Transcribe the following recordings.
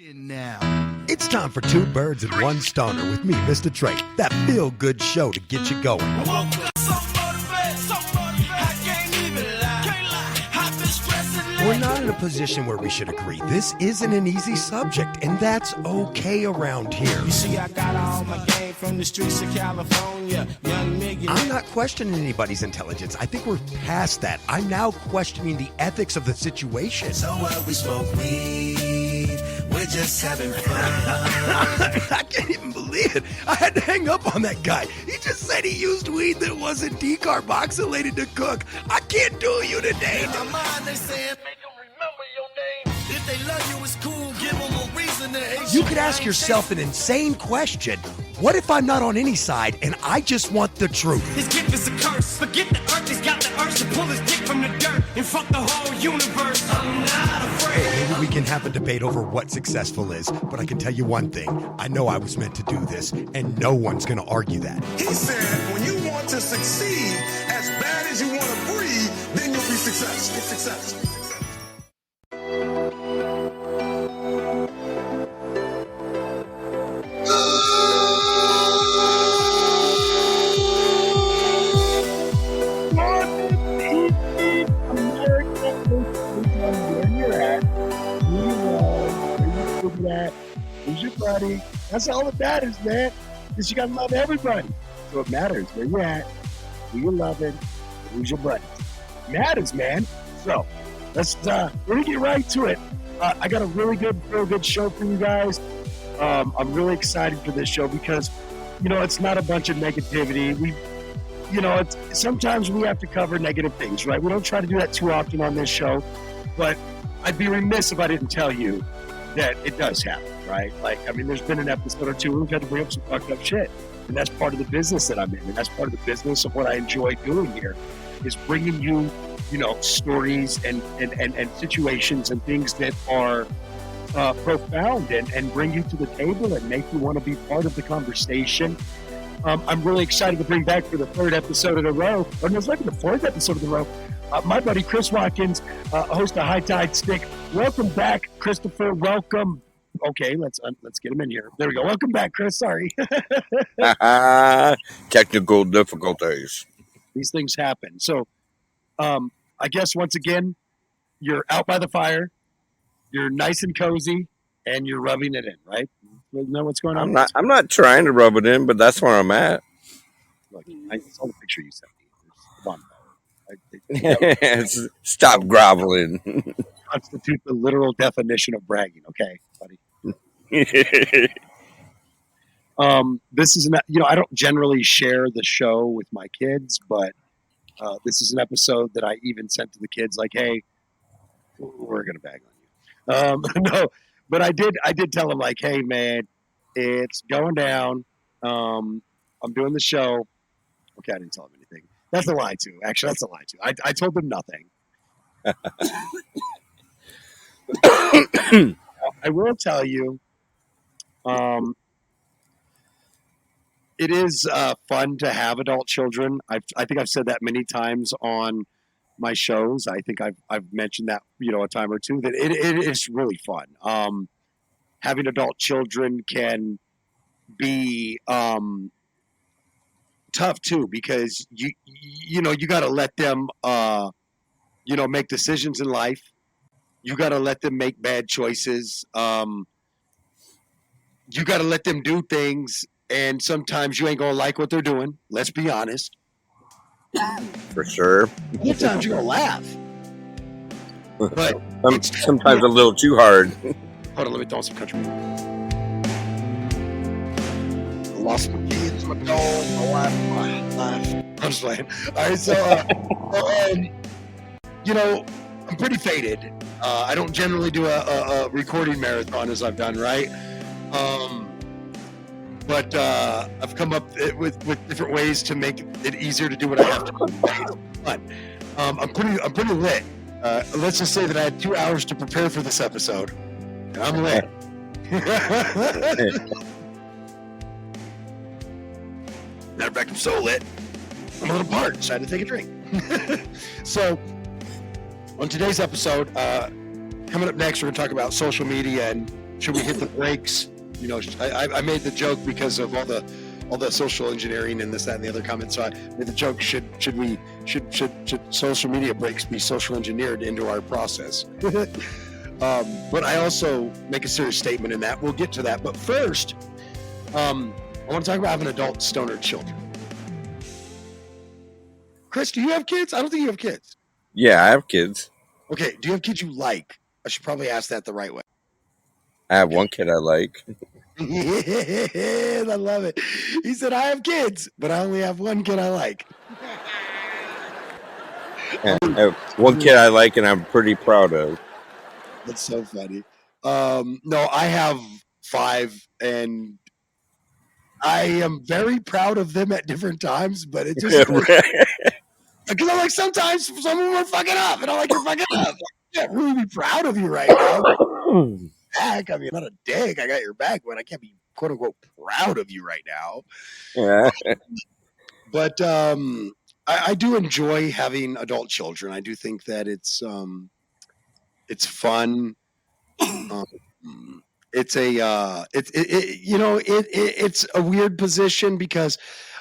Now, it's time for Two Birds and One Stoner with me, MistaTre, that feel-good show to get you going. We're not in a position where we should agree. This isn't an easy subject, and that's okay around here. You see, I got all my game from the streets of California. Young nigga. I'm not questioning anybody's intelligence. I think we're past that. I'm now questioning the ethics of the situation. So what, we smoke weed, we're just having fun. I can't even believe it. I had to hang up on that guy. He just said he used weed that wasn't decarboxylated to cook. I can't do you today. In my mind, they saying, make them remember your name. If they love you, it's cool. Give them a reason to hate You could ask yourself an insane question. What if I'm not on any side and I just want the truth? His gift is a curse. Forget the earth, he's got the urge to pull his dick from the dirt and fuck the whole universe. I'm not afraid. Maybe we can have a debate over what successful is, but I can tell you one thing. I know I was meant to do this, and no one's going to argue that. He said, when you want to succeed as bad as you want to breathe, then you'll be successful. Successful. Who's your buddy? That's all that matters, man. Because you gotta love everybody. So it matters where you're at, who you're loving, and who's your buddy. It matters, man. So let's really get right to it. I got a really good show for you guys. I'm really excited for this show because, it's not a bunch of negativity. Sometimes we have to cover negative things, right? We don't try to do that too often on this show, but I'd be remiss if I didn't tell you that it does happen, right? There's been an episode or two where we've had to bring up some fucked up shit. And that's part of the business that I'm in. And that's part of the business of what I enjoy doing here is bringing you, stories and situations and things that are profound and bring you to the table and make you want to be part of the conversation. I'm really excited to bring back for the third episode in a row, or no, it's like the fourth episode in a row, my buddy Chris Watkins, host of High Tide Stick. Welcome back, Christopher. Welcome. Okay, let's get him in here. There we go. Welcome back, Chris. Sorry. Technical difficulties. These things happen. So, I guess once again, you're out by the fire. You're nice and cozy, and you're rubbing it in, right? You know what's going on? I'm not trying to rub it in, but that's where I'm at. Look, I saw the picture you sent me. Come on. Stop groveling. Constitute the literal definition of bragging. Okay, buddy. This is I don't generally share the show with my kids, but this is an episode that I even sent to the kids like, hey, we're gonna bag on you. No, but I did tell them like, hey man, it's going down. I'm doing the show. Okay, I didn't tell them anything. That's a lie too. Actually, that's a lie too. I told them nothing. I will tell you, it is fun to have adult children. I think I've said that many times on my shows. I think I've mentioned that a time or two that it is really fun. Having adult children can be tough too because you got to let them make decisions in life. You got to let them make bad choices. You got to let them do things, and sometimes you ain't gonna like what they're doing. Let's be honest. For sure. Sometimes you're gonna laugh, but sometimes a little too hard. Hold on, let me throw some country music. I lost my kids, my dog, my wife, my life. I'm just playing. All right, so I'm pretty faded. I don't generally do a recording marathon as I've done, right? But I've come up with different ways to make it easier to do what I have to do. But I'm pretty lit. Let's just say that I had 2 hours to prepare for this episode, and I'm lit. Matter of fact, I'm so lit, I'm a little parched. So I had to take a drink. So, on today's episode, coming up next, we're going to talk about social media and should we hit the brakes? You know, I made the joke because of all the social engineering and this, that, and the other comments. So I made the joke: should social media breaks be social engineered into our process? But I also make a serious statement in that. We'll get to that. But first, I want to talk about having adult stoner children. Chris, do you have kids? I don't think you have kids. Yeah, I have kids. Okay, do you have kids you like? I should probably ask that the right way. I have one kid I like. Yeah, I love it. He said, I have kids, but I only have one kid I like. I have one kid I like and I'm pretty proud of. That's so funny. No, I have 5, and I am very proud of them at different times, but it just because I'm like, sometimes some of them are fucking up, and I'm like, you're fucking up. I can't really be proud of you right now. Back. I mean, I'm not a dick. I got your back, but I can't be quote unquote proud of you right now. Yeah. But I do enjoy having adult children. I do think that it's fun. It's a it's a weird position because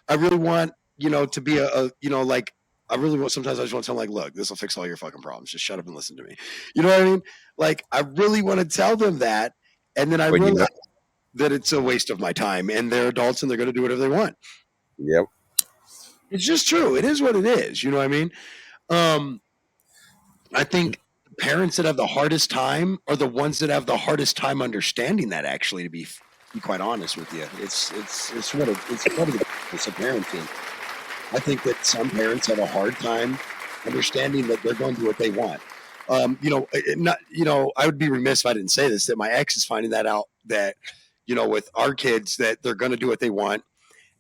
I really want to be like I really want. Sometimes I just want to tell them like, look, this will fix all your fucking problems. Just shut up and listen to me. You know what I mean? Like I really want to tell them that, and then I But realize that it's a waste of my time, and they're adults and they're going to do whatever they want. Yep. It's just true. It is what it is. You know what I mean? I think parents that have the hardest time are the ones that have the hardest time understanding that. Actually, to be quite honest with you, it's part of the process of parenting. I think that some parents have a hard time understanding that they're going to do what they want. I would be remiss if I didn't say this, that my ex is finding that out, that, with our kids, that they're going to do what they want.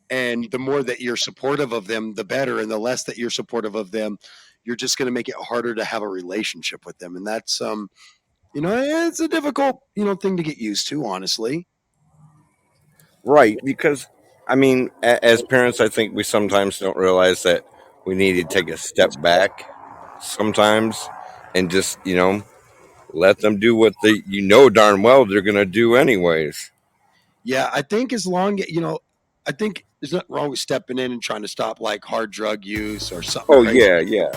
And the more that you're supportive of them, the better. And the less that you're supportive of them, you're just going to make it harder to have a relationship with them. And that's, it's a difficult, thing to get used to, honestly. Right, because I mean, as parents, I think we sometimes don't realize that we need to take a step back sometimes and just, let them do what they, darn well they're going to do anyways. Yeah, I think as long I think there's nothing wrong with stepping in and trying to stop like hard drug use or something Oh, crazy. yeah.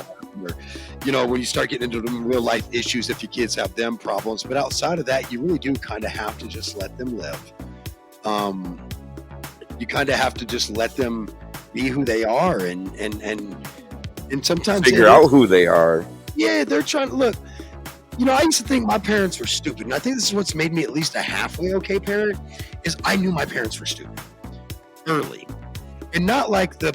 Or, when you start getting into the real life issues, if your kids have them problems. But outside of that, you really do kind of have to just let them live. You kind of have to just let them be who they are, and sometimes Figure out who they are. Yeah, they're trying to look. I used to think my parents were stupid, and I think this is what's made me at least a halfway okay parent. Is I knew my parents were stupid early, and not like the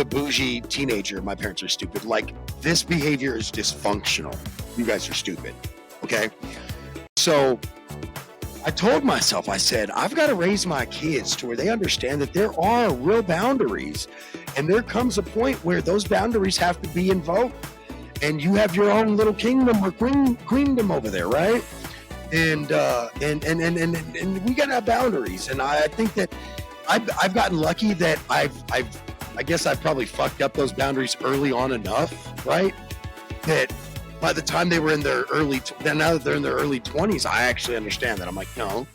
bougie teenager. My parents are stupid. Like, this behavior is dysfunctional. You guys are stupid. Okay, so I told myself, I said, I've got to raise my kids to where they understand that there are real boundaries, and there comes a point where those boundaries have to be invoked, and you have your own little kingdom or queendom over there, right? And we got to have boundaries, and I think that I've gotten lucky that I guess I probably fucked up those boundaries early on enough, right? That by the time they were in their now that they're in their early 20s, I actually understand that. I'm like, no,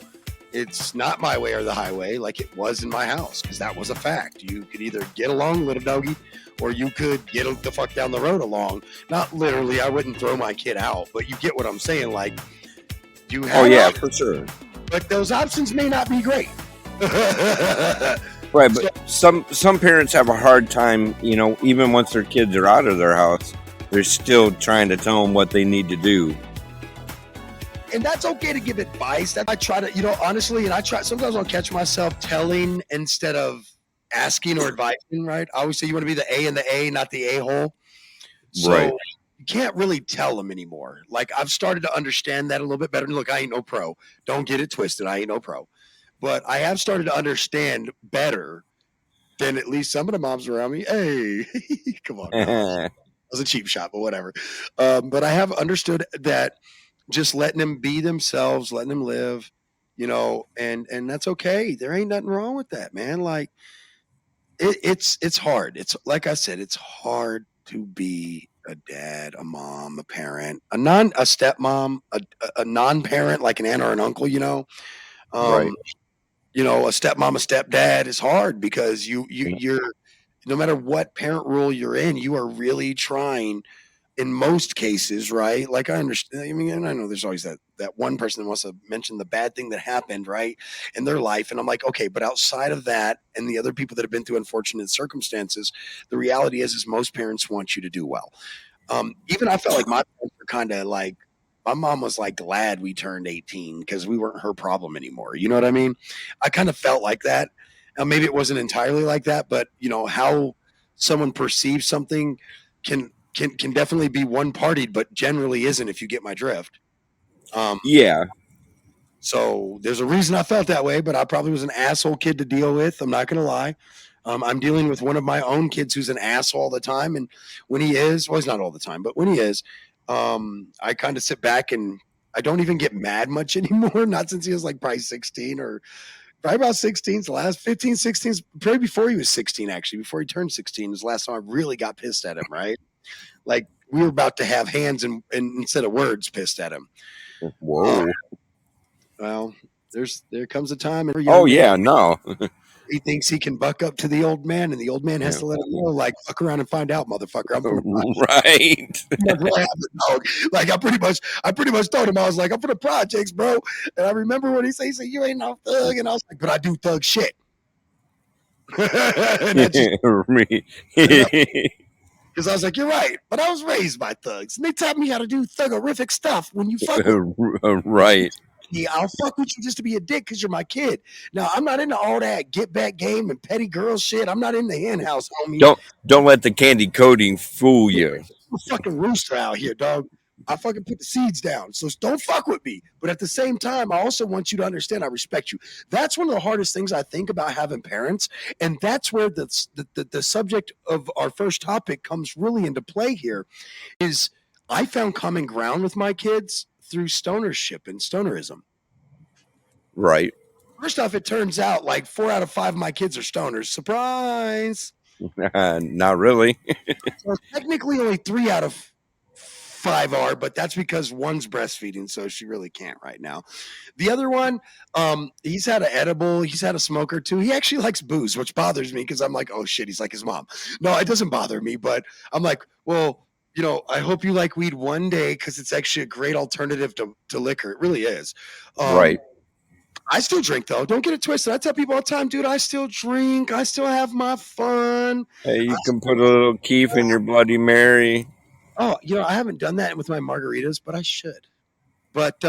it's not my way or the highway like it was in my house, because that was a fact. You could either get along, little doggy, or you could get the fuck down the road along. Not literally, I wouldn't throw my kid out, but you get what I'm saying. Like, you have options, for sure. but those options may not be great. Right, but some parents have a hard time, even once their kids are out of their house, they're still trying to tell them what they need to do. And that's okay to give advice. That I try to, honestly, and sometimes I'll catch myself telling instead of asking or advising, right? I always say you want to be the A in the A, not the a-hole. So Right. you can't really tell them anymore. Like, I've started to understand that a little bit better. And look, I ain't no pro. Don't get it twisted. I ain't no pro. But I have started to understand better than at least some of the moms around me. Hey, come on. It was a cheap shot, but whatever. But I have understood that just letting them be themselves, letting them live, and that's okay. There ain't nothing wrong with that, man. Like, it's hard. It's like I said, it's hard to be a dad, a mom, a parent, a stepmom, a non-parent like an aunt or an uncle, Right. um, a stepmom, a stepdad is hard because you're no matter what parent role you're in, you are really trying in most cases, right? Like I understand. I mean, and I know there's always that one person that wants to mention the bad thing that happened, right, in their life, and I'm like, okay, but outside of that, and the other people that have been through unfortunate circumstances, the reality is most parents want you to do well. Even I felt like my parents were kind of like, my mom was like glad we turned 18 because we weren't her problem anymore. You know what I mean? I kind of felt like that. Now, maybe it wasn't entirely like that, but how someone perceives something can definitely be one partied, but generally isn't. If you get my drift. Um, Yeah. so there's a reason I felt that way, but I probably was an asshole kid to deal with. I'm not going to lie. I'm dealing with one of my own kids who's an asshole all the time. And when he is, well, he's not all the time, but when he is, I kind of sit back and I don't even get mad much anymore. Not since he was like probably 16 or probably about 16. The last 15, 16, probably before he was 16, actually, before he turned 16 is the last time I really got pissed at him, right? Like we were about to have hands and instead of words pissed at him. Um, Whoa. Well, there comes a time in a Oh young man yeah. No. he thinks he can buck up to the old man, and the old man has Yeah. to let him know, like, fuck around and find out, motherfucker. I'm from the project. Right. I'm not gonna have the dog. Like I pretty much told him I was like, I'm from the projects, bro. And I remember when he said, you ain't no thug, and I was like, but I do thug shit. And I just because I was like, you're right, but I was raised by thugs, and they taught me how to do thuggerific stuff. When you fuck with Right. me, I'll fuck with you just to be a dick because you're my kid. Now I'm not into all that get back game and petty girl shit. I'm not in the hen house, homie. Don't let the candy coating fool you. I'm a fucking rooster out here, dog. I fucking put the seeds down. So don't fuck with me. But at the same time, I also want you to understand I respect you. That's one of the hardest things I think about having parents. And that's where the subject of our first topic comes really into play here is I found common ground with my kids through stonership and stonerism. Right. First off, it turns out like 4 out of 5 of my kids are stoners. Surprise. Not really. So technically only 3 out of 5 are, but that's because one's breastfeeding, so she really can't right now. The other one, he's had an edible, he's had a smoke or two. He actually likes booze, which bothers me because I'm like, oh shit, he's like his mom. No, it doesn't bother me, but I'm like, well, I hope you like weed one day because it's actually a great alternative to liquor. It really is. Right. I still drink though. Don't get it twisted. I tell people all the time, dude, I still drink. I still have my fun. Hey, you can put a little Keef in your Bloody Mary. Oh, I haven't done that with my margaritas, but I should. But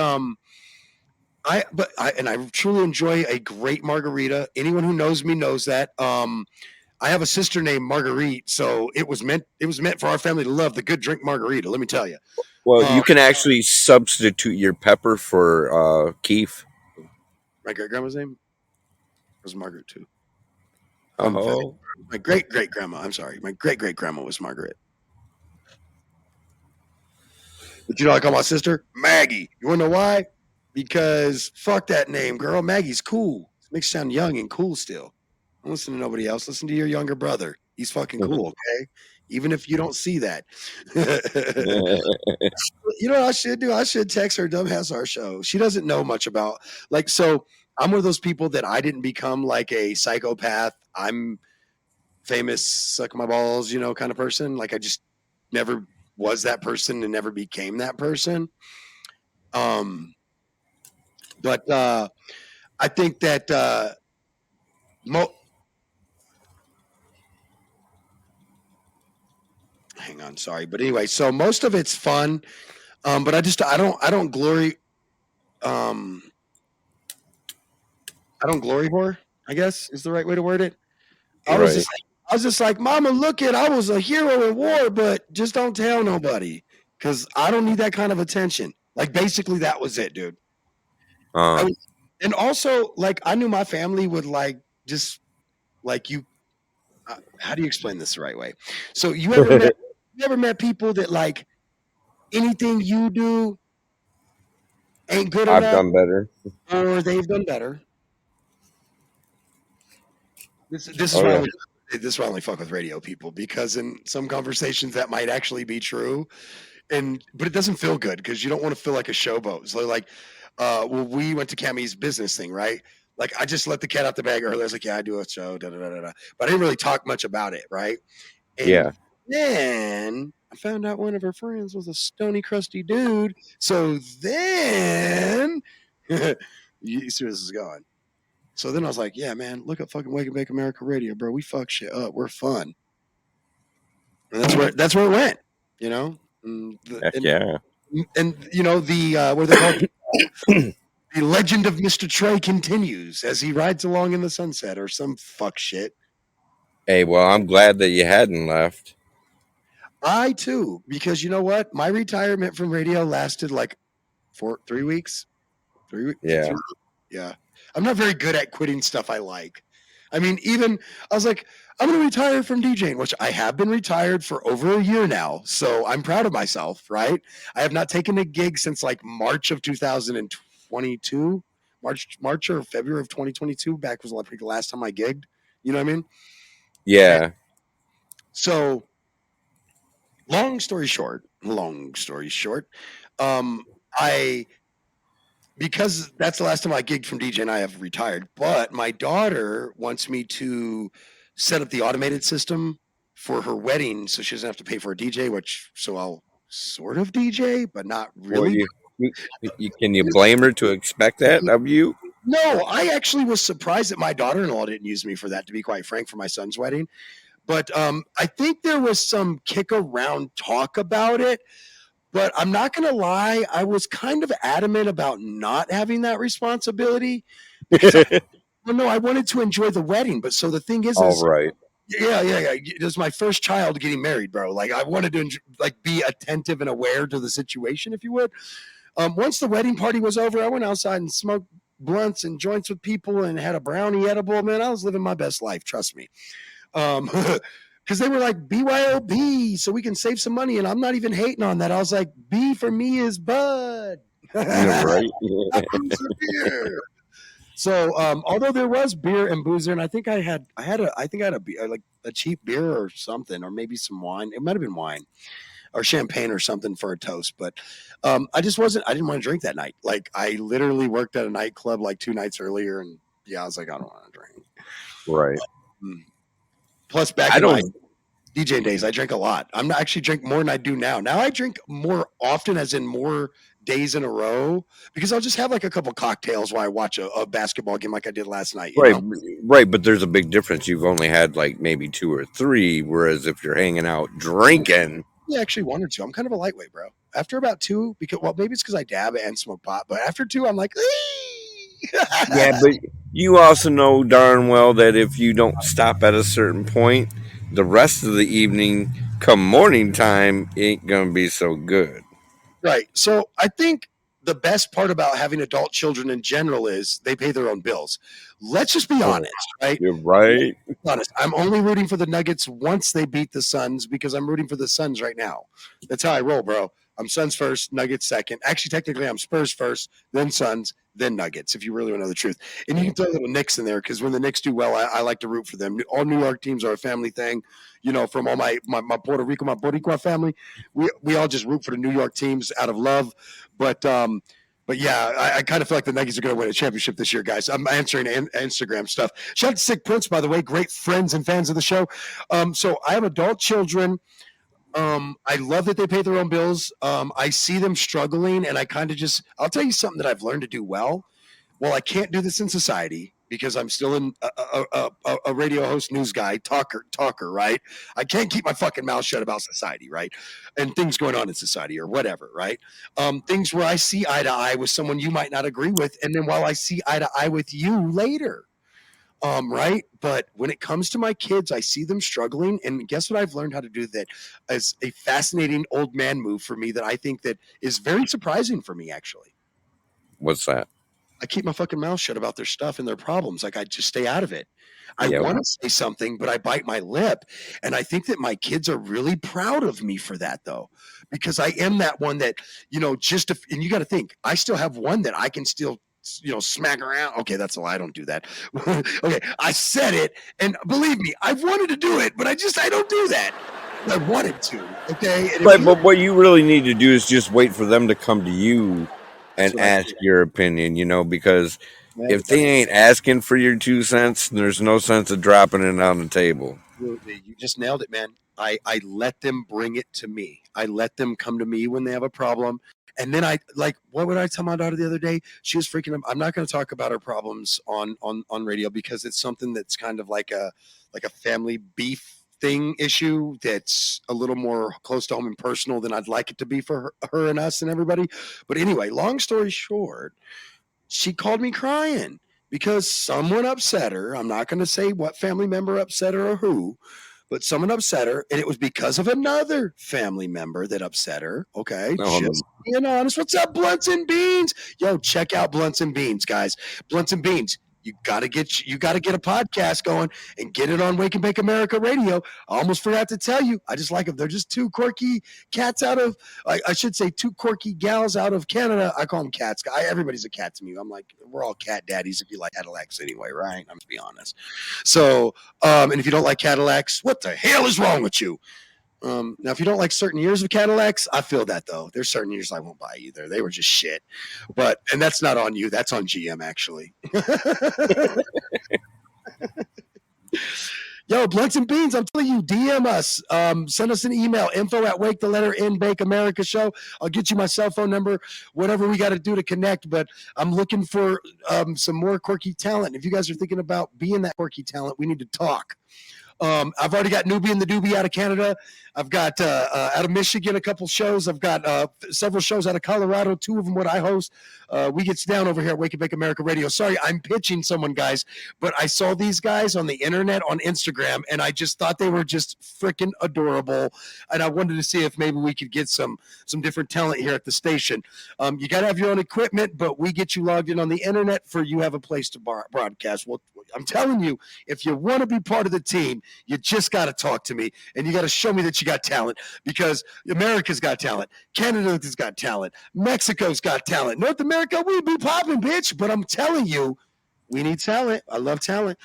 I truly enjoy a great margarita. Anyone who knows me knows that. I have a sister named Marguerite, so it was meant for our family to love the good drink margarita. Let me tell you. Well, you can actually substitute your pepper for Keef. My great grandma's name was Margaret too. Oh. My great great grandma. I'm sorry, my great great grandma was Margaret. But I call my sister Maggie. You want to know why? Because fuck that name, girl. Maggie's cool. It makes you sound young and cool still. Don't listen to nobody else. Listen to your younger brother. He's fucking cool, okay? Even if you don't see that. You know what I should do? I should text her dumbass our show. She doesn't know much about so I'm one of those people that I didn't become like a psychopath. I'm famous, suck my balls, kind of person. Like I just never was that person and never became that person. But I think that hang on, sorry, but anyway, so most of it's fun, but I don't glory, um, I don't glory whore, I guess is the right way to word it. Right. I was just like, Mama, look I was a hero in war, but just don't tell nobody because I don't need that kind of attention. Like basically, that was it, dude. And also, like, I knew my family would just like you. How do you explain this the right way? So you ever met people that like anything you do ain't good I've enough, done better. or they've done better. This is Oh why yeah. this is why I only fuck with radio people, because in some conversations that might actually be true, but it doesn't feel good because you don't want to feel like a showboat. So like, well, we went to Cammy's business thing, right? Like I just let the cat out the bag earlier. I was like, yeah, I do a show, da da da da. But I didn't really talk much about it, right? And Yeah. then I found out one of her friends was a stony, crusty dude. So then, you see where this is going. So then I was like, yeah, man, look at fucking Wake and Bake America Radio, bro. We fuck shit up. We're fun. And that's where it went, you know? Heck yeah. And you know, what are they called? The legend of MistaTre continues as he rides along in the sunset or some fuck shit. Hey, well, I'm glad that you hadn't left. I too, because you know what? My retirement from radio lasted like 3 weeks. 3 weeks. Yeah. Yeah. I'm not very good at quitting stuff I like. I mean, even I was like, I'm going to retire from DJing, which I have been retired for over a year now. So I'm proud of myself, right? I have not taken a gig since like March of 2022, March or February of 2022. Back was like the last time I gigged. You know what I mean? Yeah. And so long story short, because that's the last time I gigged from DJ and I have retired, but my daughter wants me to set up the automated system for her wedding so she doesn't have to pay for a DJ, so I'll sort of DJ, but not really. Well, can you blame her to expect that of you? No, I actually was surprised that my daughter-in-law didn't use me for that, to be quite frank, for my son's wedding. But I think there was some kick around talk about it. But I'm not going to lie, I was kind of adamant about not having that responsibility. I wanted to enjoy the wedding. But so the thing is, All right. Yeah. It was my first child getting married, bro. Like I wanted to be attentive and aware to the situation, if you would. Once the wedding party was over, I went outside and smoked blunts and joints with people and had a brownie edible. Man, I was living my best life. Trust me. Because they were like BYOB, so we can save some money, and I'm not even hating on that. I was like, B for me is Bud. Right. So, although there was beer and boozer, and I think I had a beer, like a cheap beer or something, or maybe some wine. It might have been wine or champagne or something for a toast. But I didn't want to drink that night. Like I literally worked at a nightclub like 2 nights earlier, and I was like, I don't want to drink. Right. Plus, back in my DJ days, I drank a lot. I'm not actually drink more than I do now. Now I drink more often, as in more days in a row, because I'll just have like a couple cocktails while I watch a basketball game, like I did last night. You know? Right. But there's a big difference. You've only had like maybe 2 or 3, whereas if you're hanging out drinking, yeah, actually 1 or 2. I'm kind of a lightweight, bro. After about 2, maybe it's because I dab and smoke pot, but after 2, I'm like, yeah, but you also know darn well that if you don't stop at a certain point, the rest of the evening, come morning time, ain't gonna be so good. Right. So I think the best part about having adult children in general is they pay their own bills. Let's just be honest, right? You're right. Let's be honest. I'm only rooting for the Nuggets once they beat the Suns because I'm rooting for the Suns right now. That's how I roll, bro. I'm Suns first, Nuggets second. Actually, technically, I'm Spurs first, then Suns, then Nuggets, if you really want to know the truth. And you can throw a little Knicks in there because when the Knicks do well, I like to root for them. All New York teams are a family thing. You know, from all my Puerto Rico, my Boricua family, we all just root for the New York teams out of love. But yeah, I kind of feel like the Nuggets are going to win a championship this year, guys. I'm answering Instagram stuff. Shout out to Sick Prince, by the way. Great friends and fans of the show. So I have adult children. I love that they pay their own bills. I see them struggling, and I kind of I'll tell you something that I've learned to do well. Well, I can't do this in society because I'm still a radio host, news guy, talker, right? I can't keep my fucking mouth shut about society, right? And things going on in society or whatever, right? Things where I see eye to eye with someone you might not agree with, and then while I see eye to eye with you later. Right. But when it comes to my kids, I see them struggling. And guess what I've learned how to do that as a fascinating old man move for me that I think that is very surprising for me, actually. What's that? I keep my fucking mouth shut about their stuff and their problems. Like I just stay out of it. I want to say something, but I bite my lip. And I think that my kids are really proud of me for that, though, because I am that one that, and you got to think, I still have one that I can still smack around. Okay, that's a lie. I don't do that. Okay, I said it, and believe me, I've wanted to do it, but I don't do that. I wanted to. Okay, and Right, but what you really need to do is just wait for them to come to you That's and what I ask do. your opinion, because Man, if they ain't asking for your 2 cents, there's no sense of dropping it on the table. absolutely, you just nailed it, man. I let them bring it to me. I let them come to me when they have a problem. And then what would I tell my daughter the other day? She was freaking. I'm not going to talk about her problems on radio because it's something that's kind of like a family beef thing issue that's a little more close to home and personal than I'd like it to be for her and us and everybody. But anyway, long story short, she called me crying because someone upset her. I'm not going to say what family member upset her or who, but someone upset her, and it was because of another family member that upset her. Okay, just being honest. What's up, Blunts and Beans? Yo, check out Blunts and Beans, guys. Blunts and Beans. You gotta get a podcast going and get it on Wake and Bake America Radio. I almost forgot to tell you. I just like them. They're just two quirky cats out of I should say two quirky gals out of Canada. I call them cats. Everybody's a cat to me. I'm like, we're all cat daddies if you like Cadillacs anyway, right? I'm just be honest. So and if you don't like Cadillacs, what the hell is wrong with you? Now, if you don't like certain years of Cadillacs, I feel that though. There's certain years I won't buy either. They were just shit. And that's not on you. That's on GM actually. Yo, Blunts and Beans, I'm telling you, DM us. Send us an email, info@wake the letter N Bake America show. I'll get you my cell phone number, whatever we got to do to connect. But I'm looking for some more quirky talent. If you guys are thinking about being that quirky talent, we need to talk. I've already got Newbie and the Doobie out of Canada. I've got out of Michigan a couple shows. I've got several shows out of Colorado, 2 of them what I host. We gets down over here at Wake and Bake America Radio. Sorry, I'm pitching someone, guys, but I saw these guys on the internet on Instagram, and I just thought they were just freaking adorable. And I wanted to see if maybe we could get some different talent here at the station. You got to have your own equipment, but we get you logged in on the internet for you have a place to broadcast. Well, I'm telling you, if you want to be part of the team, you just got to talk to me, and you got to show me that you got talent, because America's got talent, Canada's got talent, Mexico's got talent, North America, we be popping, bitch. But I'm telling you, we need talent. I love talent.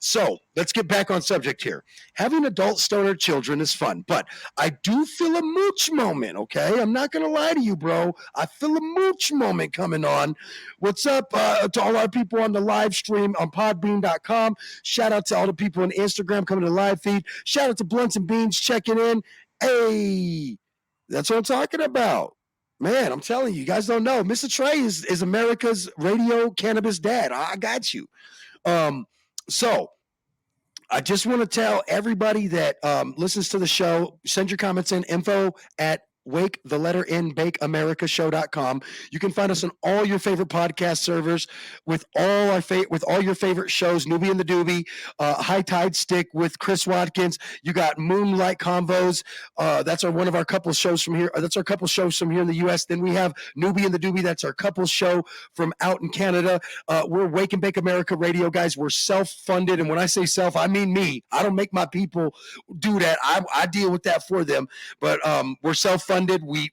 So let's get back on subject here. Having adult stoner children is fun, but I do feel a mooch moment, okay? I'm not going to lie to you, bro. I feel a mooch moment coming on. What's up to all our people on the live stream on podbean.com. Shout out to all the people on Instagram coming to the live feed. Shout out to Blunts and Beans checking in. Hey, that's what I'm talking about. Man, I'm telling you, you guys don't know. MistaTre is America's radio cannabis dad. I got you. So I just want to tell everybody that listens to the show, send your comments in, info@ wake the letter N bake America show.com. You can find us on all your favorite podcast servers with all your favorite shows, Newbie and the Doobie, High Tide Stick with Chris Watkins. You got Moonlight Convos. That's one of our couple shows from here. That's our couple shows from here in the US. Then we have Newbie and the Doobie. That's our couple show from out in Canada. We're Wake and Bake America Radio, guys. We're self-funded. And when I say self, I mean me. I don't make my people do that. I deal with that for them. But we're self-funded. We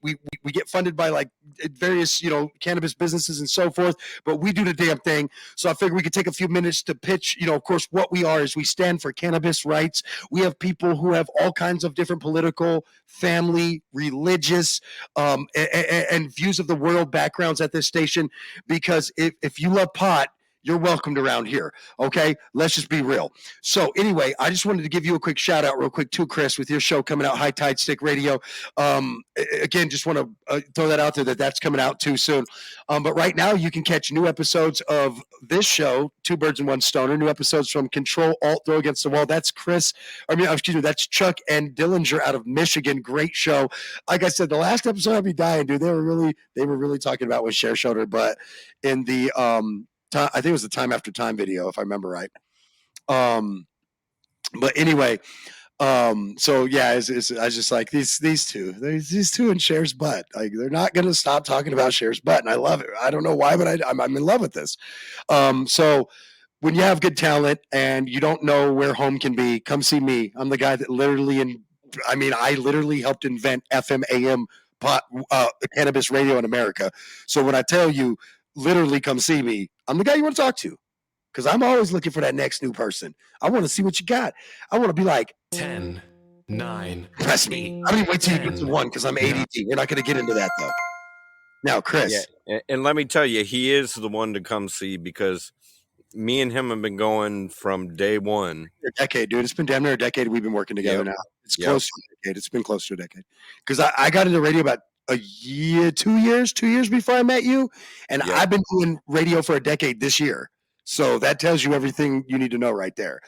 get funded by like various cannabis businesses and so forth, but we do the damn thing. So I figured we could take a few minutes to pitch. Of course, what we are is we stand for cannabis rights. We have people who have all kinds of different political, family, religious, and views of the world backgrounds at this station. Because if you love pot, you're welcomed around here. Okay, let's just be real. So anyway, I just wanted to give you a quick shout out real quick too, Chris, with your show coming out, High Tide Stick Radio. Again, just want to throw that out there that's coming out too soon. But right now you can catch new episodes of this show, Two Birds and One Stoner, new episodes from Control Alt Throw Against the Wall. That's that's Chuck and Dillinger out of Michigan. Great show. Like I said, the last episode I'll be dying, dude. They were really talking about with Cher showed her butt in the I think it was the Time After Time video, if I remember right. But anyway, so yeah, I was just like these two in Cher's butt. Like they're not gonna stop talking about Cher's butt, and I love it. I don't know why, but I'm in love with this. So when you have good talent and you don't know where home can be, come see me. I'm the guy that I literally helped invent FM AM cannabis radio in America. So when I tell you, literally come see me, I'm the guy you want to talk to. Because I'm always looking for that next new person. I want to see what you got. I want to be like, 10, 9. press me. I don't even wait till you get to 1 because I'm ADD. We're not going to get into that though. Now, Chris. Yeah, and let me tell you, he is the one to come see because me and him have been going from day one. A decade, dude. It's been damn near a decade we've been working together now. It's close to a decade. It's been close to a decade. Because I got into radio about a year, 2 years before I met you. And I've been doing radio for a decade this year. So that tells you everything you need to know right there.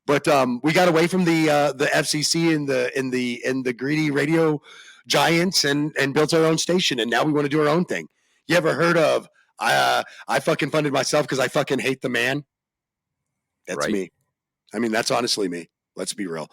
But we got away from the FCC and the greedy radio giants and built our own station. And now we want to do our own thing. You ever heard of I fucking funded myself because I fucking hate the man? That's me. I mean, that's honestly me. Let's be real.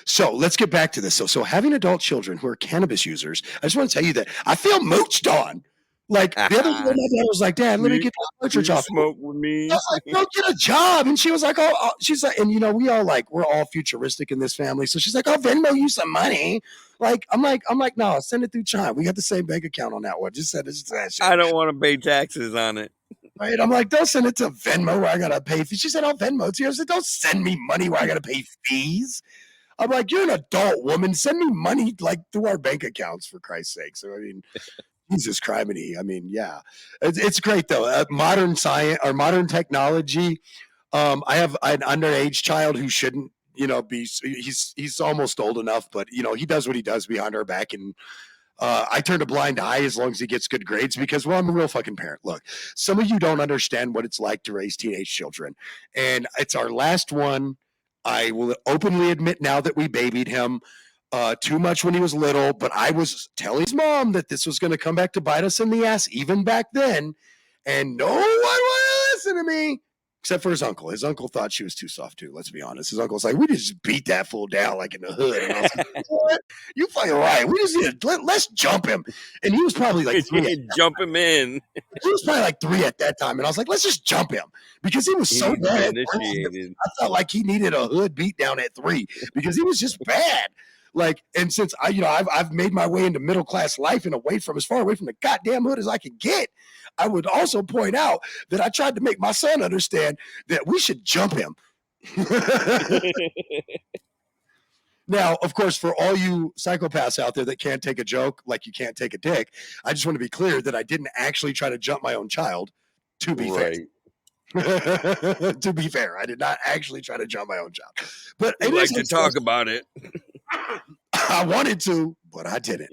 So let's get back to this. So having adult children who are cannabis users, I just want to tell you that I feel mooched on. Like the other day, my dad was like, "Dad, let me get the cartridge off." Smoke with me. I was like, "Go get a job." And she was like, "Oh," she's like, and you know, we're all futuristic in this family. So she's like, "Oh, Venmo you some money." Like, I'm like, no, send it through Chime. We got the same bank account on that one. Just send it to that shit. I don't want to pay taxes on it. Right? I'm like, don't send it to Venmo where I gotta pay fees. She said, "I'll Venmo it to you." I said, "Don't send me money where I gotta pay fees." I'm like, "You're an adult woman. Send me money like through our bank accounts for Christ's sake." So I mean, Jesus criminy. I mean, yeah, it's great though. Modern science or modern technology. I have an underage child who shouldn't, be. He's almost old enough, but he does what he does behind our back, and I turn a blind eye as long as he gets good grades because, well, I'm a real fucking parent. Look, some of you don't understand what it's like to raise teenage children, and it's our last one. I will openly admit now that we babied him too much when he was little, but I was telling his mom that this was going to come back to bite us in the ass even back then, and no one would listen to me. Except for his uncle. His uncle thought she was too soft too. Let's be honest. His uncle's like, "We just beat that fool down like in the hood." And I was like, "What? You fucking right. We just need to let's jump him." And he was probably like 3. Jump him in. He was probably like 3 at that time, and I was like, "Let's just jump him," because he was so bad. I felt like he needed a hood beat down at 3 because he was just bad. Like, and since I've made my way into middle class life and away from as far away from the goddamn hood as I could get, I would also point out that I tried to make my son understand that we should jump him. Now, of course, for all you psychopaths out there that can't take a joke like you can't take a dick, I just want to be clear that I didn't actually try to jump my own child. To be fair. To be fair, I did not actually try to jump my own child. But I like to talk about it. I wanted to, but I didn't.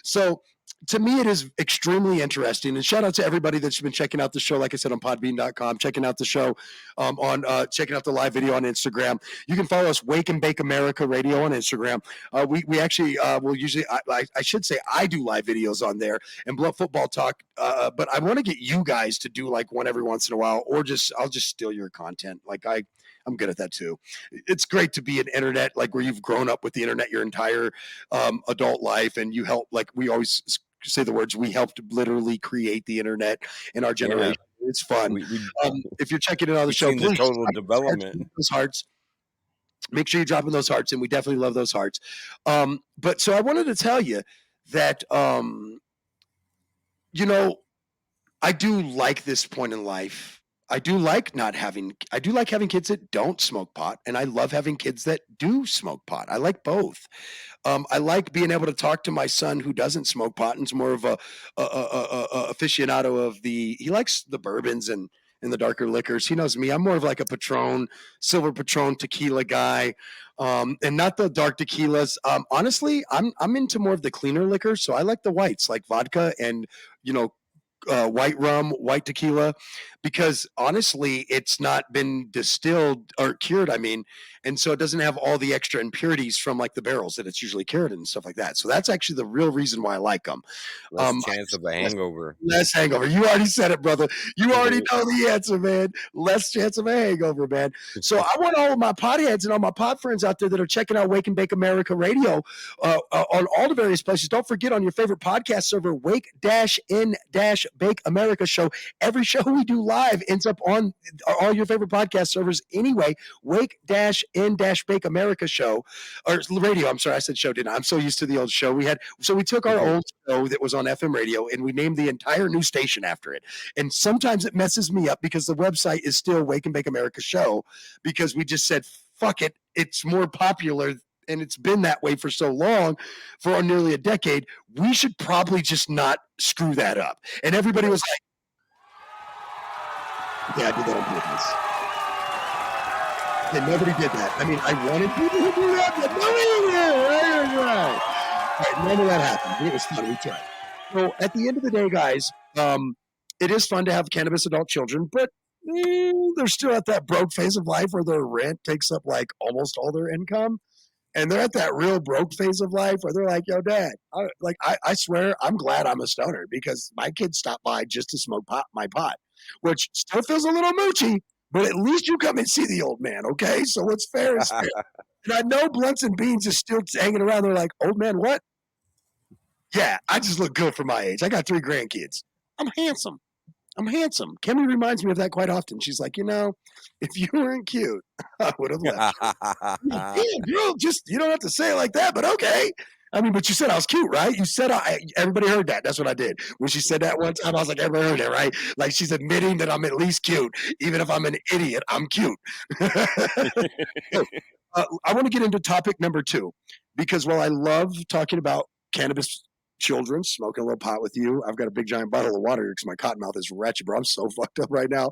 So to me, it is extremely interesting. And shout out to everybody that's been checking out the show, like I said, on podbean.com, checking out the show checking out the live video on Instagram. You can follow us, Wake and Bake America Radio on Instagram. We actually will usually, I should say, I do live videos on there and Blood Football Talk. But I want to get you guys to do like one every once in a while, or I'll just steal your content. Like I'm good at that too. It's great to be an internet, like where you've grown up with the internet your entire adult life, and you help. Like we always say the words, we helped literally create the internet in our generation. Yeah. It's fun. If you're checking it on the show, please, the total development. Those hearts. Make sure you drop in those hearts, and we definitely love those hearts. But so I wanted to tell you that I do like this point in life. I do like having kids that don't smoke pot, and I love having kids that do smoke pot. I like both. I like being able to talk to my son who doesn't smoke pot and is more of a aficionado of he likes the bourbons and the darker liquors. He knows me. I'm more of like a Patron, silver Patron tequila guy, and not the dark tequilas. Honestly, I'm into more of the cleaner liquors, so I like the whites, like vodka and white rum, white tequila, because honestly, it's not been distilled or cured. I mean, and so it doesn't have all the extra impurities from like the barrels that it's usually cured and stuff like that. So that's actually the real reason why I like them. Less chance of a hangover. Less hangover. You already said it, brother. You already know the answer, man. Less chance of a hangover, man. So I want all of my potheads and all my pod friends out there that are checking out Wake and Bake America Radio on all the various places. Don't forget on your favorite podcast server, Wake-N-Bake Bake America show. Every show we do live ends up on all your favorite podcast servers anyway. Wake-in-Bake America show, or radio. I'm sorry, I said show, didn't I? I'm so used to the old show. We took our old show that was on FM radio and we named the entire new station after it. And sometimes it messes me up because the website is still Wake and Bake America show, because we just said, fuck it, it's more popular and it's been that way for so long, for nearly a decade. We should probably just not screw that up. And everybody was like, yeah, I did that on purpose. Yeah, nobody did that. I mean, I wanted people to do that, but nobody did. Right. All right, none of that happened. It was fun. We tried. So at the end of the day, guys, it is fun to have cannabis adult children, but they're still at that broke phase of life where their rent takes up like almost all their income. And they're at that real broke phase of life where they're like, yo, Dad, I swear I'm glad I'm a stoner, because my kids stopped by just to smoke my pot, which still feels a little moochy, but at least you come and see the old man, okay? So what's fair is fair. And I know Blunts and Beans is still hanging around. They're like, old man, what? Yeah, I just look good for my age. I got 3 grandkids. I'm handsome. Kimmy reminds me of that quite often. She's like, if you weren't cute, I would have left you. Yeah, girl, you don't have to say it like that, but okay. I mean, but you said I was cute, right? You said everybody heard that. That's what I did. When she said that one time, I was like, everybody heard it, right? Like, she's admitting that I'm at least cute. Even if I'm an idiot, I'm cute. I want to get into topic number 2, because while I love talking about cannabis children, smoking a little pot with you, I've got a big giant bottle of water because my cotton mouth is wretched, bro. I'm so fucked up right now.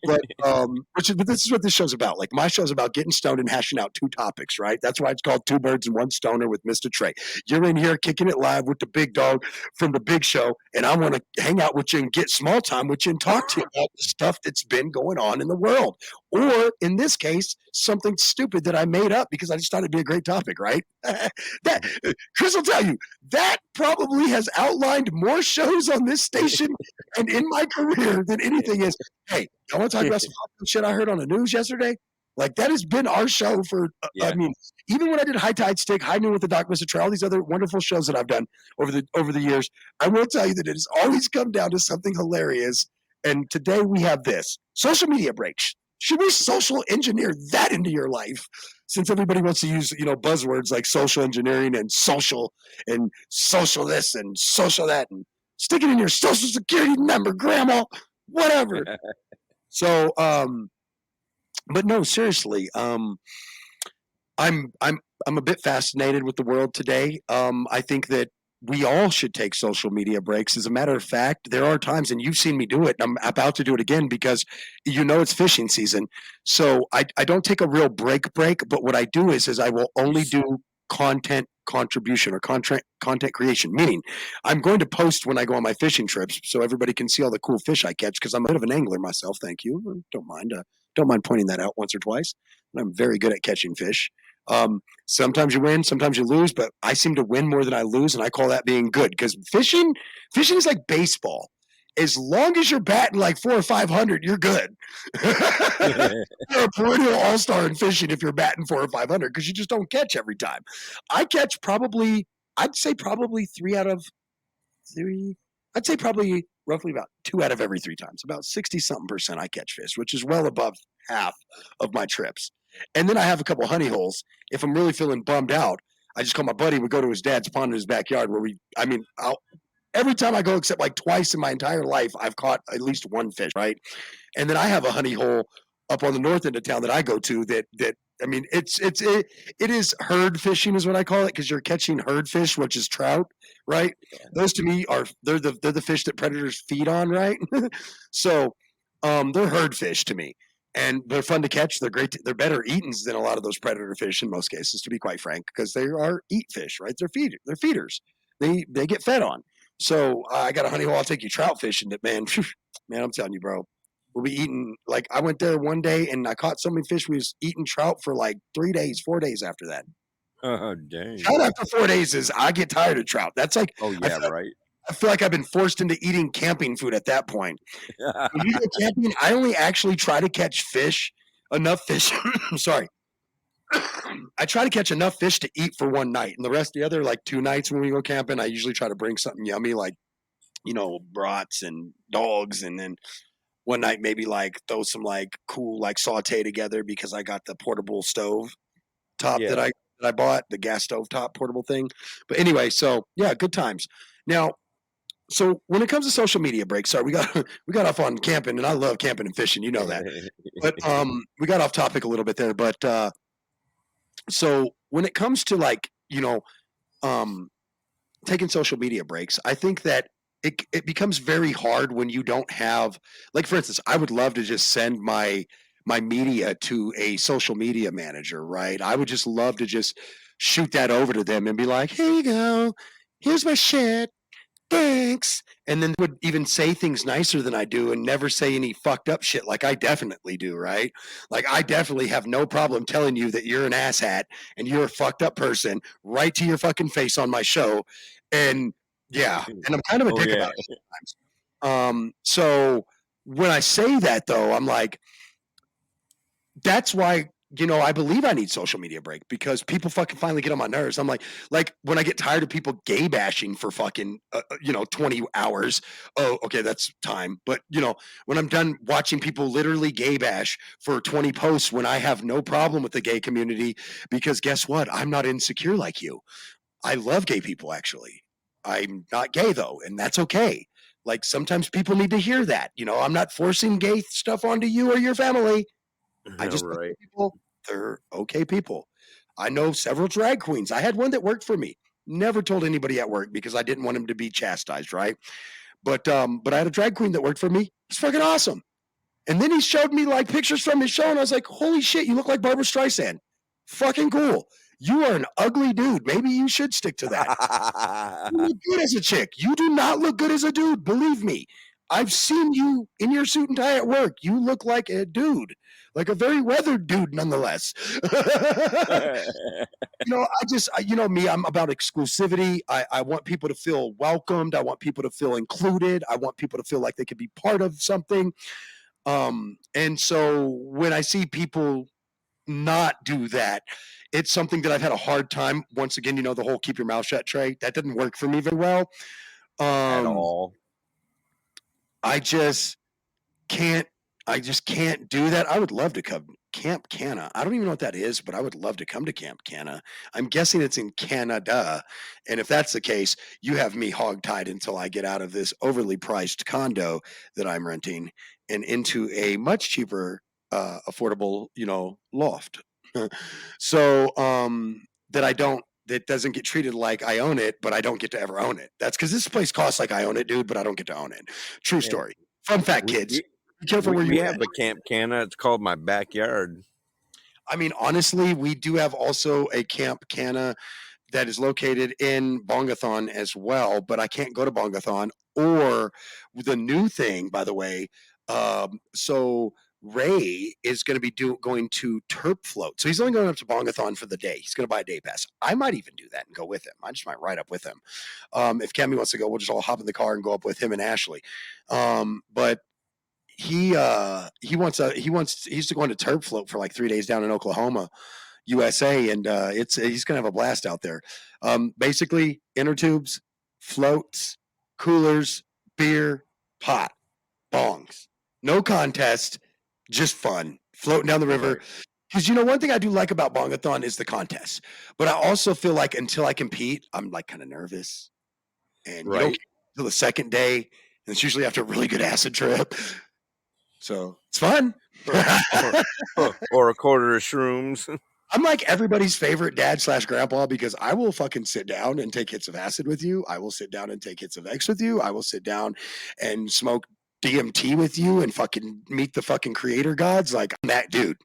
But but this is what this show's about. Like, my show's about getting stoned and hashing out 2 topics, right? That's why it's called 2 Birds and 1 Stoner with MistaTre. You're in here kicking it live with the big dog from the big show, and I want to hang out with you and get small time with you and talk to you about the stuff that's been going on in the world. Or in this case, something stupid that I made up because I just thought it'd be a great topic, right? That Chris will tell you, that probably has outlined more shows on this station and in my career than anything is. Hey, I want to talk about some shit I heard on the news yesterday. Like, that has been our show for, I mean, even when I did High Tide Stick, High Noon with the Doc, MistaTre, all these other wonderful shows that I've done over the years, I will tell you that it has always come down to something hilarious. And today we have this. Social media breaks. Should we social engineer that into your life? Since everybody wants to use, buzzwords like social engineering and social this and social that, and stick it in your social security number, grandma, whatever. So, but no, seriously, I'm a bit fascinated with the world today. I think that we all should take social media breaks. As a matter of fact, there are times, and you've seen me do it, I'm about to do it again because it's fishing season. So I don't take a real break, but what I do is I will only do content contribution or content creation, meaning I'm going to post when I go on my fishing trips so everybody can see all the cool fish I catch, because I'm a bit of an angler myself. Thank you. Don't mind pointing that out once or twice. I'm very good at catching fish. Sometimes you win, sometimes you lose, but I seem to win more than I lose, and I call that being good, because fishing is like baseball. As long as you're batting like 400 or 500, you're good. You're a perennial all-star in fishing if you're batting 400 or 500, because you just don't catch every time. I catch I'd say probably 3 out of 3. I'd say probably roughly about 2 out of every 3 times. About 60-something% I catch fish, which is well above half of my trips. And then I have a couple honey holes. If I'm really feeling bummed out, I just call my buddy. We go to his dad's pond in his backyard where every time I go, except like twice in my entire life, I've caught at least 1 fish, right? And then I have a honey hole up on the north end of town that I go to that I mean, it is herd fishing is what I call it, because you're catching herd fish, which is trout, right? Those to me they're the fish that predators feed on, right? So they're herd fish to me. And they're fun to catch. They're great. They're better eatings than a lot of those predator fish in most cases, to be quite frank, because they are eat fish, right? They're feeders. They get fed on. So I got a honey hole. I'll take you trout fishing. That man, I'm telling you, bro. We'll be eating, like, I went there one day and I caught so many fish. We was eating trout for like 3 days, 4 days after that. Oh, dang. Trout after 4 days is, I get tired of trout. That's like, oh yeah, right. I feel like I've been forced into eating camping food at that point. When you go camping, I only actually try to catch enough fish. Sorry. I try to catch enough fish to eat for one night, and the rest of the other, like 2 nights when we go camping, I usually try to bring something yummy, like brats and dogs, and then one night maybe like throw some like cool like saute together because I got the portable stove top Yeah. that I bought, the gas stove top portable thing. But anyway, so yeah, good times. Now, so when it comes to social media breaks, sorry, we got off on camping, and I love camping and fishing, you know that. But we got off topic a little bit there. But so when it comes to like um taking social media breaks, I think that it becomes very hard when you don't have, like, for instance, I would love to just send my media to a social media manager, right? I would just love to just shoot that over to them and be like, here you go, here's my shit, thanks. And then would even say things nicer than I do and never say any fucked up shit like I definitely do, right? Like I definitely have no problem telling you that you're an asshat and you're a fucked up person right to your fucking face on my show. And yeah, and I'm kind of a Oh dick yeah. about it sometimes. So when I say that though, I'm like, that's why I believe I need social media break because people fucking finally get on my nerves. I'm like when I get tired of people gay bashing for fucking 20 hours. Oh, okay, that's time. But when I'm done watching people literally gay bash for 20 posts when I have no problem with the gay community, because guess what? I'm not insecure like you. I love gay people actually. I'm not gay though, and that's okay. Like sometimes people need to hear that. I'm not forcing gay stuff onto you or your family. I just know Right. people, they're okay people. I know several drag queens. I had one that worked for me. Never told anybody at work because I didn't want him to be chastised, right? But I had a drag queen that worked for me. It's fucking awesome. And then he showed me like pictures from his show, and I was like, holy shit, you look like Barbara Streisand. Fucking cool. You are an ugly dude. Maybe you should stick to that. You look good as a chick. You do not look good as a dude. Believe me. I've seen you in your suit and tie at work. You look like a dude, like a very weathered dude, nonetheless. Me, I'm about exclusivity. I want people to feel welcomed. I want people to feel included. I want people to feel like they could be part of something. And so when I see people not do that, it's something that I've had a hard time. Once again, the whole keep your mouth shut tray, that didn't work for me very well. At Um, all. I just can't do that. I would love to come Camp Canna. I don't even know what that is, but I would love to come to Camp Canna. I'm guessing it's in Canada. And if that's the case, you have me hogtied until I get out of this overly priced condo that I'm renting and into a much cheaper, affordable, loft. So that doesn't get treated like I own it, but I don't get to ever own it. That's because this place costs like I own it, dude, but I don't get to own it. True Yeah. story. Fun fact, We, kids. we, Be careful where we you have at. a Camp Canna. It's called my backyard. I mean, honestly, we do have also a Camp Canna that is located in Bongathon as well, but I can't go to Bongathon or the new thing, by the way. So Ray is going to be going to Terp Float. So he's only going up to Bongathon for the day. He's going to buy a day pass. I might even do that and go with him. I just might ride up with him. If Cammy wants to go, we'll just all hop in the car and go up with him and Ashley. But he's going to Terp Float for like 3 days down in Oklahoma, USA, and he's gonna have a blast out there. Basically, inner tubes, floats, coolers, beer, pot, bongs, no contest, just fun, floating down the river. Because one thing I do like about Bongathon is the contest, but I also feel like until I compete, I'm like kind of nervous, and you don't get until the second day, and it's usually after a really good acid trip. So it's fun. or a quarter of shrooms. I'm like everybody's favorite dad/grandpa because I will fucking sit down and take hits of acid with you. I will sit down and take hits of X with you. I will sit down and smoke DMT with you and fucking meet the fucking creator gods. Like, I'm that dude.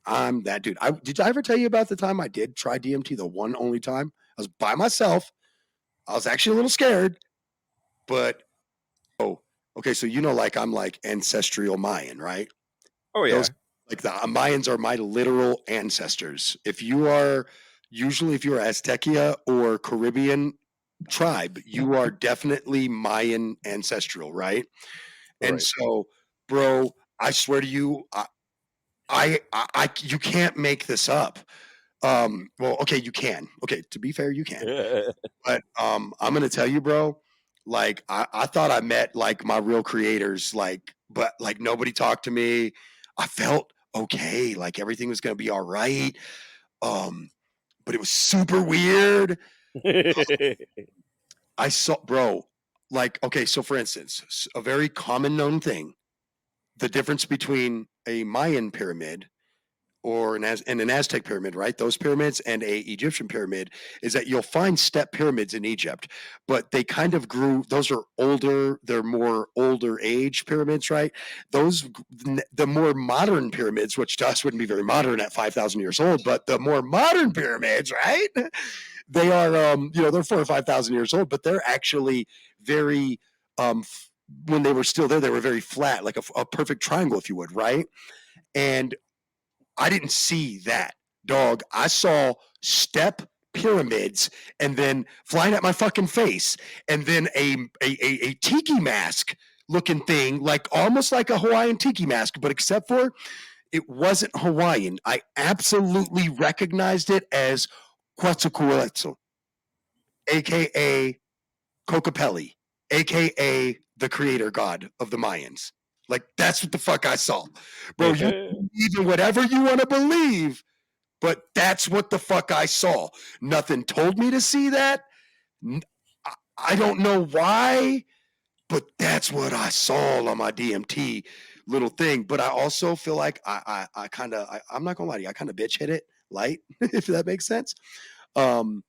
Did I ever tell you about the time I did try DMT? The one only time I was by myself. I was actually a little scared, but okay. So like I'm like ancestral Mayan, right? Oh yeah. Like the Mayans are my literal ancestors. If you are Aztecia or Caribbean tribe, you are definitely Mayan ancestral, right? And so, bro, I swear to you, you can't make this up. Well, okay, you can. Okay, to be fair, you can. But I'm gonna tell you, bro, Like I thought I met like my real creators, like, but like nobody talked to me. I felt okay, like everything was gonna be all right. Um, but it was super weird. I saw, bro, like, okay, so for instance, a very common known thing, the difference between a Mayan pyramid or an Aztec pyramid, right? Those pyramids and a Egyptian pyramid is that you'll find step pyramids in Egypt, but they kind of grew. Those are older. They're more older age pyramids, right? The more modern pyramids, which to us wouldn't be very modern at 5,000 years old, but the more modern pyramids, right? They are, they're 4,000 or 5,000 years old, but they're actually very, when they were still there, they were very flat, like a perfect triangle, if you would, right? And I didn't see that, dog. I saw step pyramids and then flying at my fucking face, and then a tiki mask looking thing, like almost like a Hawaiian tiki mask, but except for it wasn't Hawaiian. I absolutely recognized it as Quetzalcoatl, aka Kokopelli, aka the creator god of the Mayans. Like that's what the fuck I saw, bro. You believe in whatever you want to believe, but that's what the fuck I saw. Nothing told me to see that. I don't know why, but that's what I saw on my DMT little thing. But I also feel like I'm not gonna lie to you, I kind of bitch hit it light, if that makes sense. Kind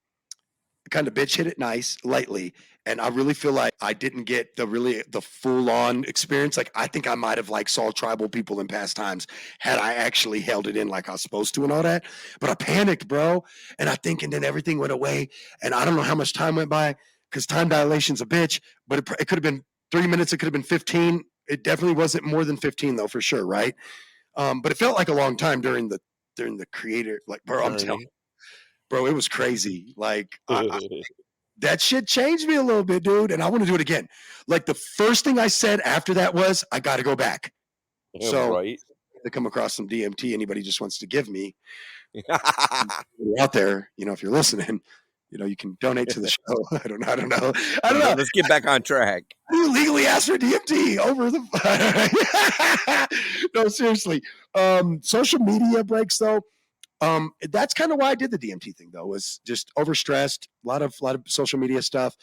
of bitch hit it lightly, and I really feel like I didn't get the full on experience. Like I think I might have like saw tribal people in past times had I actually held it in like I was supposed to and all that. But I panicked, bro, and and then everything went away, and I don't know how much time went by because time dilatation's a bitch. But it could have been 3 minutes. It could have been 15. It definitely wasn't more than 15 though, for sure, right? But it felt like a long time during the creator. Like, bro, I'm telling you, bro, it was crazy. Like that shit changed me a little bit, dude. And I want to do it again. Like the first thing I said after that was, I got to go back. So right. to come across some DMT, anybody just wants to give me out there, if you're listening, you can donate to the show. I don't know. Let's get back on track. You legally asked for DMT over the. No, seriously. Social media breaks though. That's kind of why I did the DMT thing though, was just overstressed, a lot of social media stuff.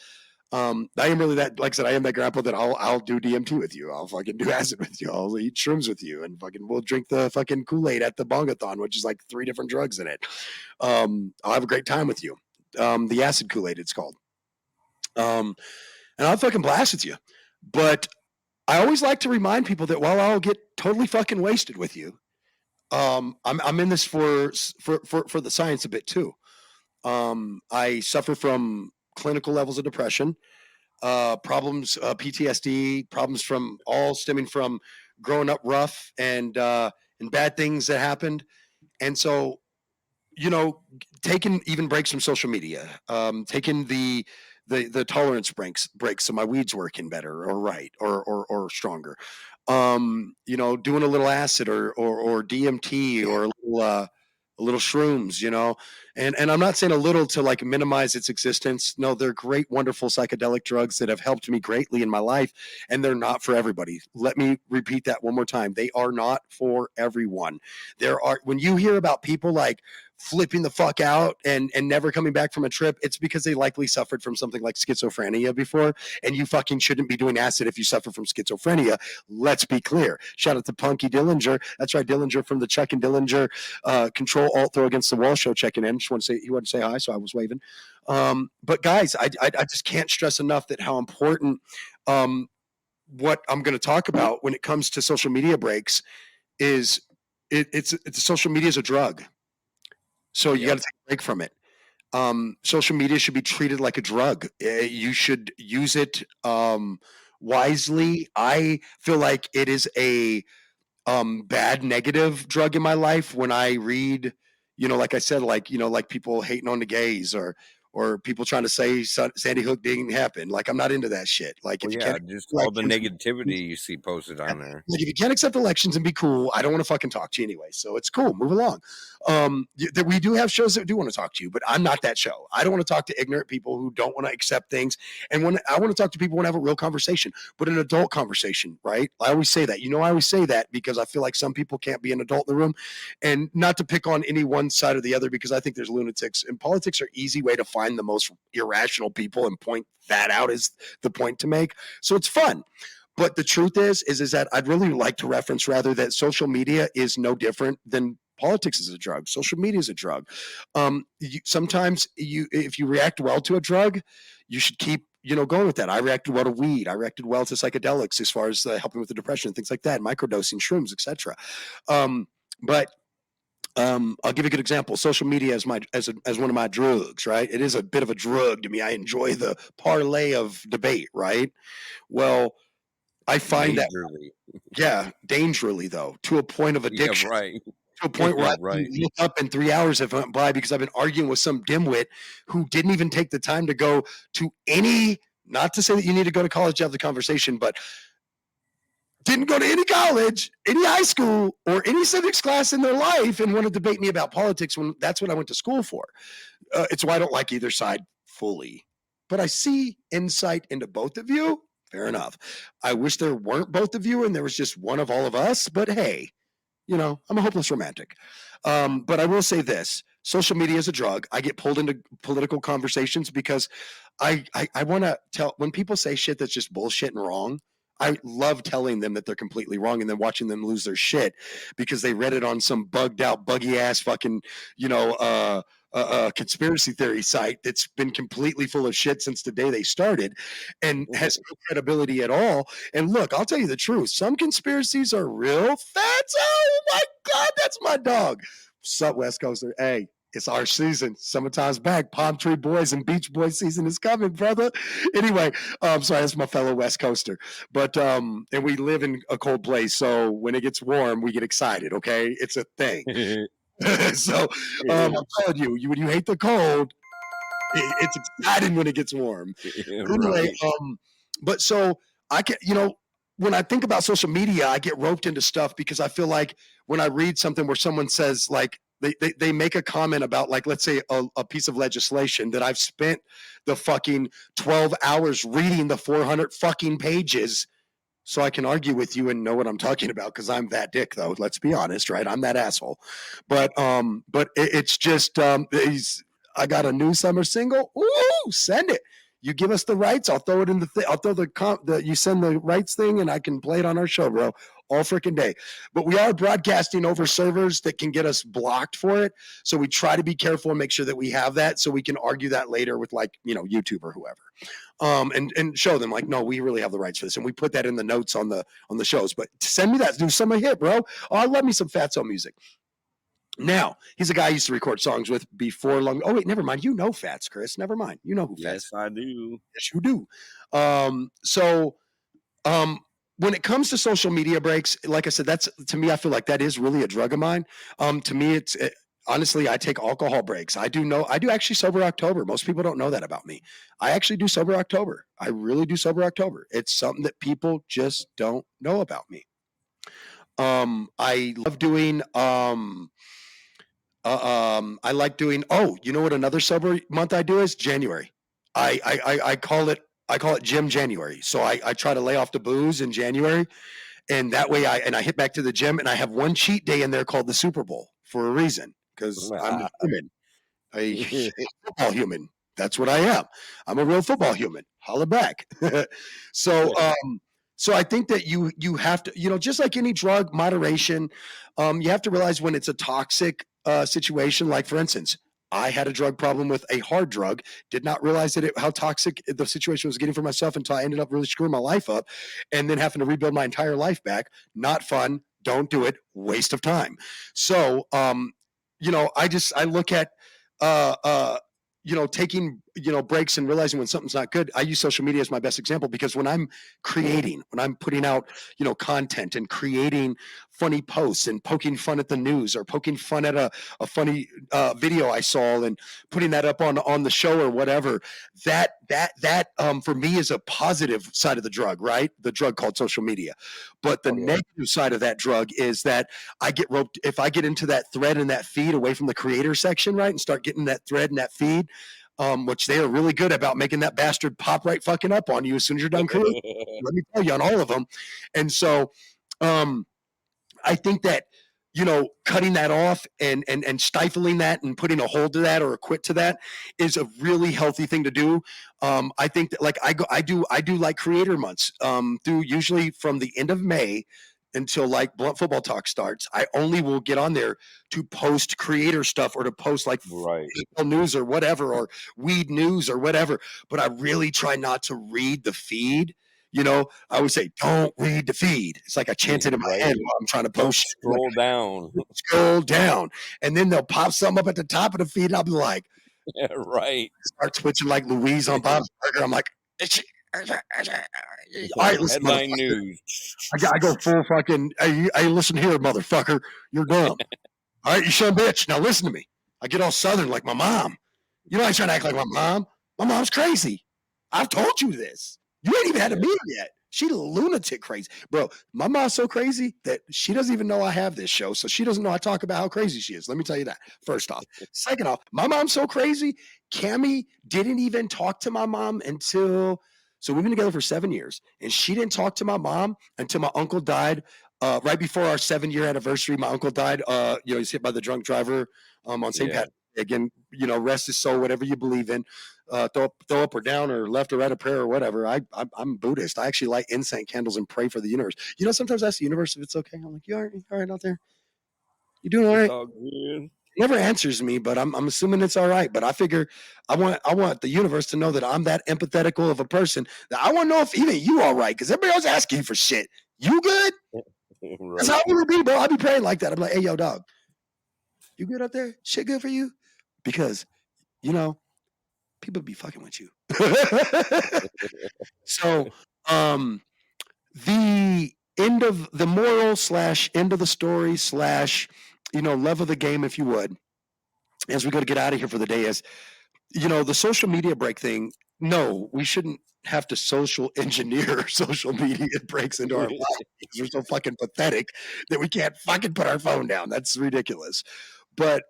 I am really that, like I said, I am that grandpa that I'll do DMT with you. I'll fucking do acid with you. I'll eat shrooms with you, and fucking we'll drink the fucking Kool-Aid at the Bongathon, which is like 3 different drugs in it. I'll have a great time with you. The acid Kool-Aid, it's called. And I'll fucking blast with you. But I always like to remind people that while I'll get totally fucking wasted with you, I'm in this for the science a bit too. I suffer from clinical levels of depression, problems, PTSD, problems from all stemming from growing up rough and bad things that happened. And so, taking even breaks from social media, taking the tolerance breaks so my weed's working better or right or stronger. Doing a little acid or DMT or a little shrooms, and I'm not saying a little to like minimize its existence. No, they're great, wonderful psychedelic drugs that have helped me greatly in my life, and they're not for everybody. Let me repeat that one more time. They are not for everyone. When you hear about people like flipping the fuck out and never coming back from a trip, it's because they likely suffered from something like schizophrenia before, and you fucking shouldn't be doing acid if you suffer from schizophrenia. Let's be clear. Shout out to Punky Dillinger. That's right, Dillinger from the Chuck and Dillinger Control Alt Throw Against the Wall show checking in. He wanted to say hi, so I was waving. But guys, I just can't stress enough that how important what I'm going to talk about when it comes to social media breaks is it's social media is a drug. So you got to take a break from it. Social media should be treated like a drug. You should use it wisely. I feel like it is a bad negative drug in my life when I read, like I said, like people hating on the gays or or people trying to say Sandy Hook didn't happen. Like, I'm not into that shit. Like, Well, if you yeah, can't just all the elections, negativity you see posted on there. like, if you can't accept elections and be cool, I don't want to fucking talk to you anyway. So it's cool. Move along. That we do have shows that do want to talk to you, but I'm not that show. I don't want to talk to ignorant people who don't want to accept things. And when I want to talk to people, want to have a real conversation, but an adult conversation, right? I always say that. I always say that because I feel like some people can't be an adult in the room, and not to pick on any one side or the other, because I think there's lunatics, and politics are easy way to find the most irrational people and point that out is the point to make. So it's fun. But the truth is that I'd really like to reference rather that social media is no different than politics is a drug. Social media is a drug. Sometimes if you react well to a drug, you should keep going with that. I reacted well to weed. I reacted well to psychedelics as far as helping with the depression and things like that, microdosing, shrooms, etc. But I'll give you a good example. Social media as one of my drugs, right? It is a bit of a drug to me. I enjoy the parlay of debate, right? Well, I find that, Majorly. yeah, dangerously though, to a point of addiction. Yeah, right. To a point where Yeah, I right. look up and 3 hours have went by because I've been arguing with some dimwit who didn't even take the time to go to any, not to say that you need to go to college to have the conversation, but didn't go to any college, any high school, or any civics class in their life and want to debate me about politics when that's what I went to school for. It's why I don't like either side fully. But I see insight into both of you. Fair enough. I wish there weren't both of you and there was just one of all of us. But hey, I'm a hopeless romantic. But I will say this. Social media is a drug. I get pulled into political conversations because I want to tell, when people say shit that's just bullshit and wrong, I love telling them that they're completely wrong and then watching them lose their shit because they read it on some bugged out, buggy ass fucking, conspiracy theory site that's been completely full of shit since the day they started and has no credibility at all. And look, I'll tell you the truth. Some conspiracies are real fats. Oh my God, that's my dog. What's up, West Coaster? Hey, it's our season. Summertime's back. Palm Tree Boys and Beach Boys season is coming, brother. Anyway, sorry, that's my fellow West Coaster. But and we live in a cold place, so when it gets warm, we get excited. Okay, it's a thing. So I'm telling you, when you hate the cold, it's exciting when it gets warm. Anyway, but so I can, when I think about social media, I get roped into stuff because I feel like when I read something where someone says like they make a comment about like, let's say a piece of legislation that I've spent the fucking 12 hours reading the 400 fucking pages so I can argue with you and know what I'm talking about because I'm that dick though. Let's be honest, right? I'm that asshole. But it's just I got a new summer single. Ooh, send it. You give us the rights, I'll throw it in the I'll throw the you send the rights thing and I can play it on our show, bro. All freaking day. But we are broadcasting over servers that can get us blocked for it. So we try to be careful and make sure that we have that so we can argue that later with like, YouTube or whoever. And show them like, no, we really have the rights for this. And we put that in the notes on the shows. But send me that. Do some hit, bro. Oh, I love me some Fatso music. Now, he's a guy I used to record songs with before long. Oh, wait, never mind. You know Fats, Chris. Never mind. You know who Fats. Yes, I do. Yes, you do. When it comes to social media breaks, like I said, that's to me, I feel like that is really a drug of mine. To me, honestly, I take alcohol breaks. I do actually sober October. Most people don't know that about me. I actually do sober October. I really do sober October. It's something that people just don't know about me. I love doing, I like doing, you know what another sober month I do is January. I call it gym January. So I try to lay off the booze in January. And that way I hit back to the gym and I have one cheat day in there called the Super Bowl for a reason. Because I'm a human, a football human. That's what I am. I'm a real football human. Holla back. So I think that you have to, just like any drug, moderation. You have to realize when it's a toxic situation. Like for instance, I had a drug problem with a hard drug. Did not realize how toxic the situation was getting for myself until I ended up really screwing my life up, and then having to rebuild my entire life back. Not fun. Don't do it. Waste of time. So I look at taking breaks and realizing when something's not good, I use social media as my best example, because when I'm creating, when I'm putting out, content and creating funny posts and poking fun at the news or poking fun at a funny video I saw and putting that up on the show or whatever, that for me is a positive side of the drug, right? The drug called social media. But the negative side of that drug is that I get roped, if I get into that thread and that feed away from the creator section, right, and start getting that thread and that feed, which they are really good about making that bastard pop right fucking up on you as soon as you're done creating. Let me tell you, on all of them. And so I think that, cutting that off and stifling that and putting a hold to that or a quit to that is a really healthy thing to do. I think that, like, I do like creator months through usually from the end of May until like Blunt Football Talk starts. I only will get on there to post creator stuff or to post like news or whatever, or weed news or whatever. But I really try not to read the feed. I would say, don't read the feed. It's like I chant it in my head while I'm trying to post. Scroll down. Scroll down. And then they'll pop something up at the top of the feed. And I'll be like, start twitching like Louise on Bob's Burger. I'm like, all right, listen, headline news. I go full fucking, hey, listen here, motherfucker. You're dumb. All right, you son of a bitch. Now listen to me. I get all southern like my mom. I ain't trying to act like my mom. My mom's crazy. I've told you this. You ain't even had a meeting yet. She lunatic crazy. Bro, my mom's so crazy that she doesn't even know I have this show, so she doesn't know I talk about how crazy she is. Let me tell you that, first off. Second off, my mom's so crazy, Cammie didn't even talk to my mom until, so we've been together for 7 years, and she didn't talk to my mom until my uncle died. Right before our 7-year anniversary, my uncle died. He's hit by the drunk driver on St. Patrick's Day. Again, rest his soul, whatever you believe in. Throw up or down or left or right a prayer or whatever. I'm Buddhist. I actually light incense candles and pray for the universe. Sometimes I ask the universe if it's okay. I'm like, you all right out there? You doing all right? It's all good. Never answers me, but I'm assuming it's all right. But I figure I want the universe to know that I'm that empathetical of a person that I want to know if even you all right, because everybody else asking you for shit. You good? That's how I want to be, bro. I be praying like that. I'm like, hey, yo, dog, you good up there? Shit good for you? Because people be fucking with you. So the end of the moral / end of the story / love of the game, if you would, as we go to get out of here for the day, is the social media break thing. No, we shouldn't have to social engineer social media breaks into our life because we're so fucking pathetic that we can't fucking put our phone down. That's ridiculous. But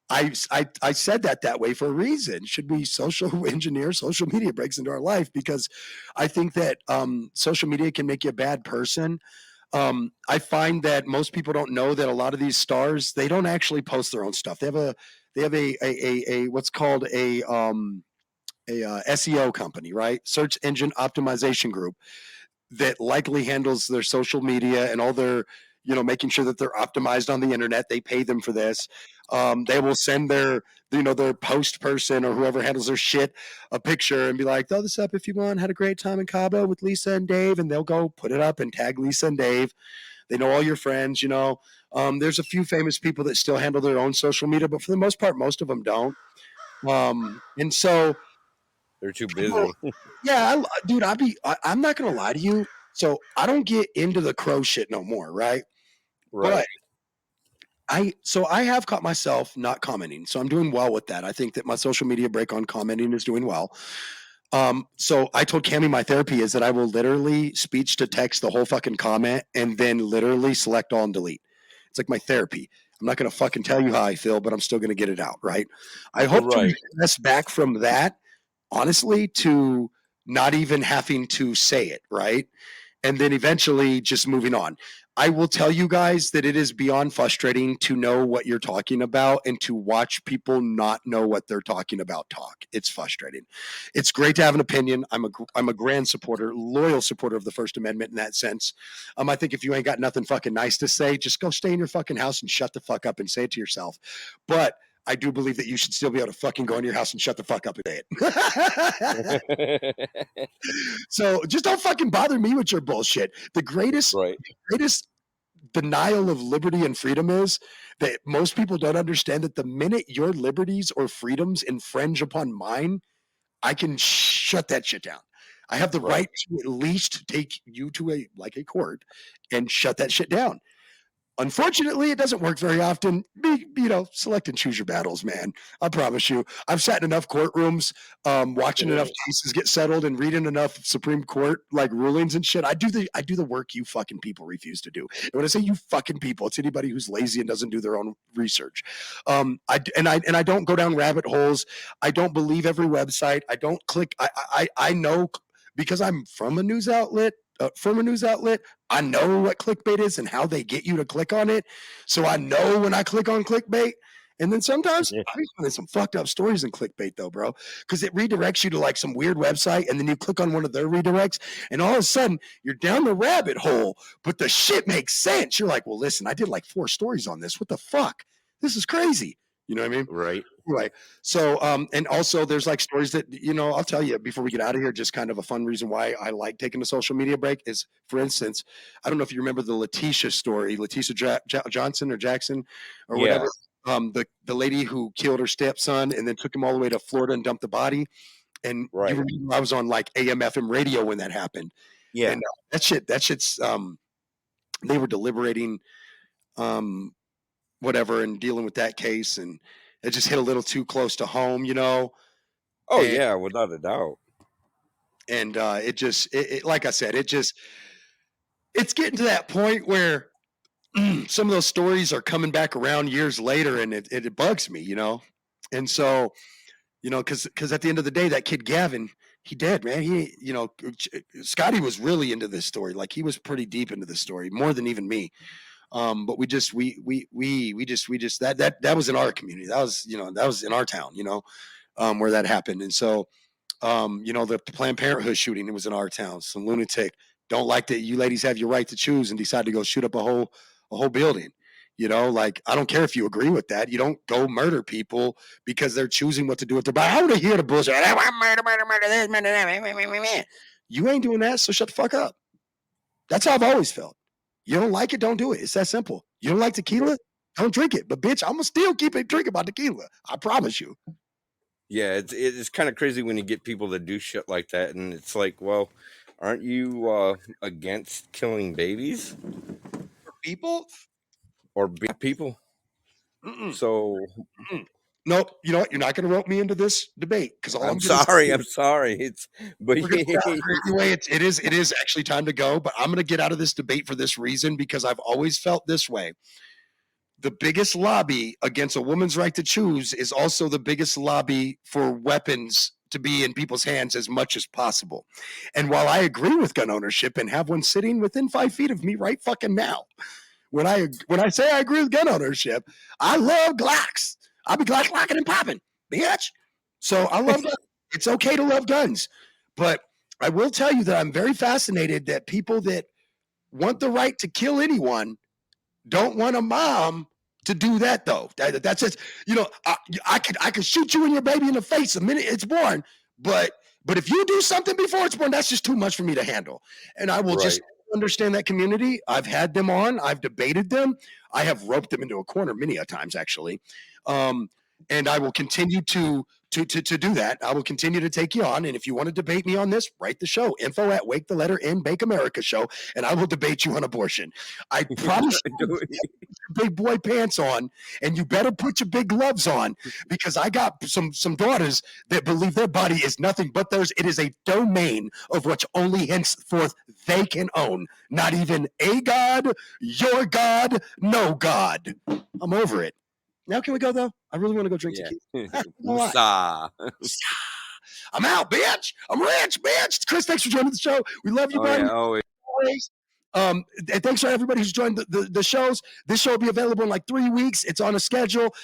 I said that way for a reason. Should we social engineer social media breaks into our life? Because I think that social media can make you a bad person. I find that most people don't know that a lot of these stars, they don't actually post their own stuff. They have a what's called a SEO company, right? Search engine optimization group, that likely handles their social media and all their, making sure that they're optimized on the internet. They pay them for this. They will send their post person or whoever handles their shit a picture and be like, throw this up if you want. Had a great time in Cabo with Lisa and Dave. And they'll go put it up and tag Lisa and Dave. They know all your friends, There's a few famous people that still handle their own social media, but for the most part, most of them don't. And so they're too busy. Yeah, dude, I'm not going to lie to you. So I don't get into the crow shit no more, right? Right. But I have caught myself not commenting. So I'm doing well with that. I think that my social media break on commenting is doing well. So I told Cammie my therapy is that I will literally speech to text the whole fucking comment and then literally select all and delete. It's like my therapy. I'm not going to fucking tell you how I feel, but I'm still going to get it out, right? I hope to regress back from that, honestly, to not even having to say it, right? And then eventually just moving on. I will tell you guys that it is beyond frustrating to know what you're talking about and to watch people not know what they're talking about talk. It's frustrating. It's great to have an opinion. I'm a grand supporter, loyal supporter of the First Amendment in that sense. I think if you ain't got nothing fucking nice to say, just go stay in your fucking house and shut the fuck up and say it to yourself. But I do believe that you should still be able to fucking go in your house and shut the fuck up and say it. So just don't fucking bother me with your bullshit. The greatest denial of liberty and freedom is that most people don't understand that the minute your liberties or freedoms infringe upon mine, I can shut that shit down. I have the Right. right to at least take you to a court and shut that shit down. Unfortunately, it doesn't work very often. Select and choose your battles, man. I promise you. I've sat in enough courtrooms, watching enough cases get settled and reading enough Supreme Court like rulings and shit. I do the work you fucking people refuse to do. And when I say you fucking people, it's anybody who's lazy and doesn't do their own research. I don't go down rabbit holes. I don't believe every website. I don't click. I know because I'm from a news outlet. I know what clickbait is and how they get you to click on it. So I know when I click on clickbait. And then sometimes I be finding some fucked up stories in clickbait though, bro. Because it redirects you to like some weird website and then you click on one of their redirects and all of a sudden you're down the rabbit hole, but the shit makes sense. You're like, well, listen, I did like 4 stories on this. What the fuck? This is crazy. You know what I mean? Right. Right. So, and also there's like stories that, I'll tell you before we get out of here, just kind of a fun reason why I like taking a social media break is, for instance, I don't know if you remember the Letitia story, Letitia Johnson or Jackson or whatever. The lady who killed her stepson and then took him all the way to Florida and dumped the body. And Right. you remember I was on like AM/FM radio when that happened. Yeah. And that shit's, they were deliberating, whatever, and dealing with that case, and it just hit a little too close to home, Oh, and, yeah, without a doubt. And it like I said, it's getting to that point where some of those stories are coming back around years later, and it bugs me, and so, because at the end of the day, that kid Gavin, he dead, man. He, Scotty was really into this story, like he was pretty deep into this story, more than even me. But we just that was in our community. That was in our town, where that happened. And so, the Planned Parenthood shooting, it was in our town. Some lunatic don't like that you ladies have your right to choose and decide to go shoot up a whole building. Like I don't care if you agree with that. You don't go murder people because they're choosing what to do with their body. I want to hear the bullshit. Murder this, murder that. You ain't doing that, so shut the fuck up. That's how I've always felt. You don't like it, don't do it. It's that simple. You don't like tequila? Don't drink it. But bitch, I'm gonna still keep it drinking my tequila. I promise you. Yeah, it's kind of crazy when you get people that do shit like that, and it's like, well, aren't you against killing babies People? or people? Mm-mm. So Mm-mm. Nope. You know what? You're not going to rope me into this debate because I'm sorry. It's but anyway, it is actually time to go. But I'm going to get out of this debate for this reason because I've always felt this way. The biggest lobby against a woman's right to choose is also the biggest lobby for weapons to be in people's hands as much as possible. And while I agree with gun ownership and have one sitting within 5 feet of me right fucking now, when I say I agree with gun ownership, I love Glocks. I'll be Glock locking and popping, bitch. So I love guns. It's okay to love guns. But I will tell you that I'm very fascinated that people that want the right to kill anyone don't want a mom to do that though. That's it. I could shoot you and your baby in the face the minute it's born, but if you do something before it's born, that's just too much for me to handle. And I will just understand that community. I've had them on. I've debated them. I have roped them into a corner many a times, actually. And I will continue to do that. I will continue to take you on. And if you want to debate me on this, write the show. Info at Wake the Letter N Bake America Show, and I will debate you on abortion. I promise you, put your big boy pants on, and you better put your big gloves on because I got some daughters that believe their body is nothing but theirs. It is a domain of which only henceforth they can own. Not even a God, your God, no God. I'm over it. Now can we go though? I really want to go drink tequila. I'm out, bitch. I'm rich, bitch. Chris, thanks for joining the show. We love you, buddy. Always. And thanks for everybody who's joined the shows. This show will be available in like 3 weeks. It's on a schedule.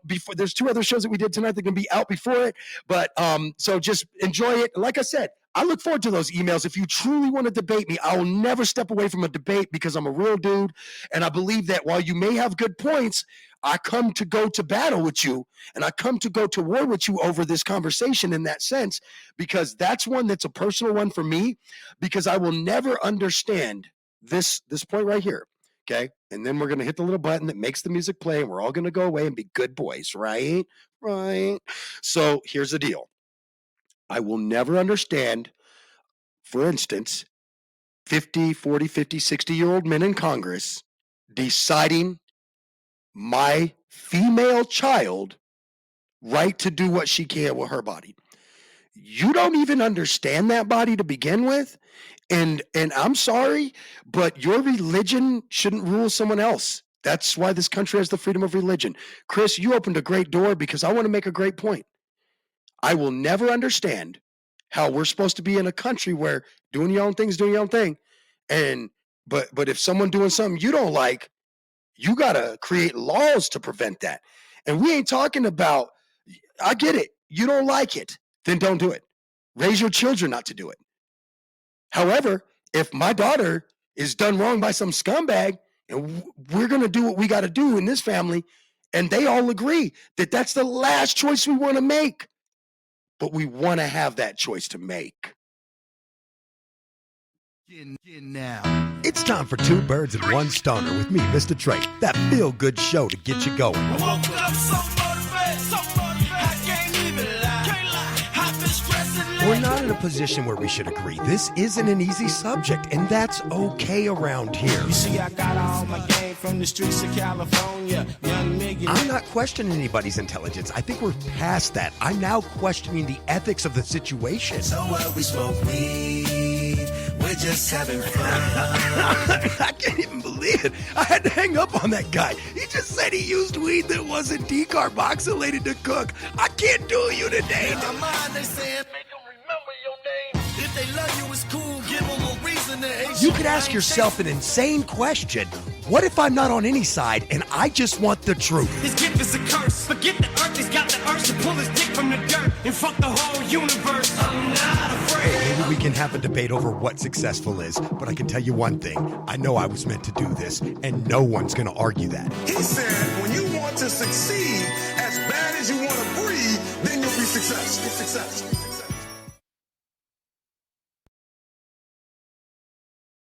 Before there's 2 other shows that we did tonight that are gonna be out before it. But so just enjoy it. Like I said, I look forward to those emails. If you truly want to debate me, I will never step away from a debate because I'm a real dude. And I believe that while you may have good points, I come to go to battle with you and I come to go to war with you over this conversation in that sense, because that's one that's a personal one for me, because I will never understand this point right here. Okay. And then we're going to hit the little button that makes the music play and we're all going to go away and be good boys. Right. So here's the deal. I will never understand, for instance, 50, 40, 50, 60-year-old men in Congress deciding my female child right to do what she can with her body. You don't even understand that body to begin with. And I'm sorry, but your religion shouldn't rule someone else. That's why this country has the freedom of religion. Chris, you opened a great door because I want to make a great point. I will never understand how we're supposed to be in a country where doing your own thing is doing your own thing. And but if someone doing something you don't like, you got to create laws to prevent that. And we ain't talking about, I get it. You don't like it, then don't do it. Raise your children not to do it. However, if my daughter is done wrong by some scumbag and we're going to do what we got to do in this family, and they all agree that that's the last choice we want to make, but we want to have that choice to make. Now. It's time for Two Birds and One Stoner with me, MistaTre. That feel-good show to get you going. I woke up so motivated, I can't even lie. I've been stressing. We're not in a position where we should agree. This isn't an easy subject, and that's okay around here. You see, I got all my game from the streets of California. Young nigga. I'm not questioning anybody's intelligence. I think we're past that. I'm now questioning the ethics of the situation. So what, we smoke weed, we're just having fun. I can't even believe it. I had to hang up on that guy. He just said he used weed that wasn't decarboxylated to cook. I can't do you today. In my mind, they saying, make them remember your name. If they love you, it's cool. Give them a reason to hate You could ask yourself an insane question. What if I'm not on any side and I just want the truth? His gift is a curse. Forget the earth, he's got the urge to pull his dick from the dirt and fuck the whole universe. I'm not afraid. Maybe we can have a debate over what successful is, but I can tell you one thing. I know I was meant to do this, and no one's going to argue that. He said, when you want to succeed as bad as you want to breathe, then you'll be successful.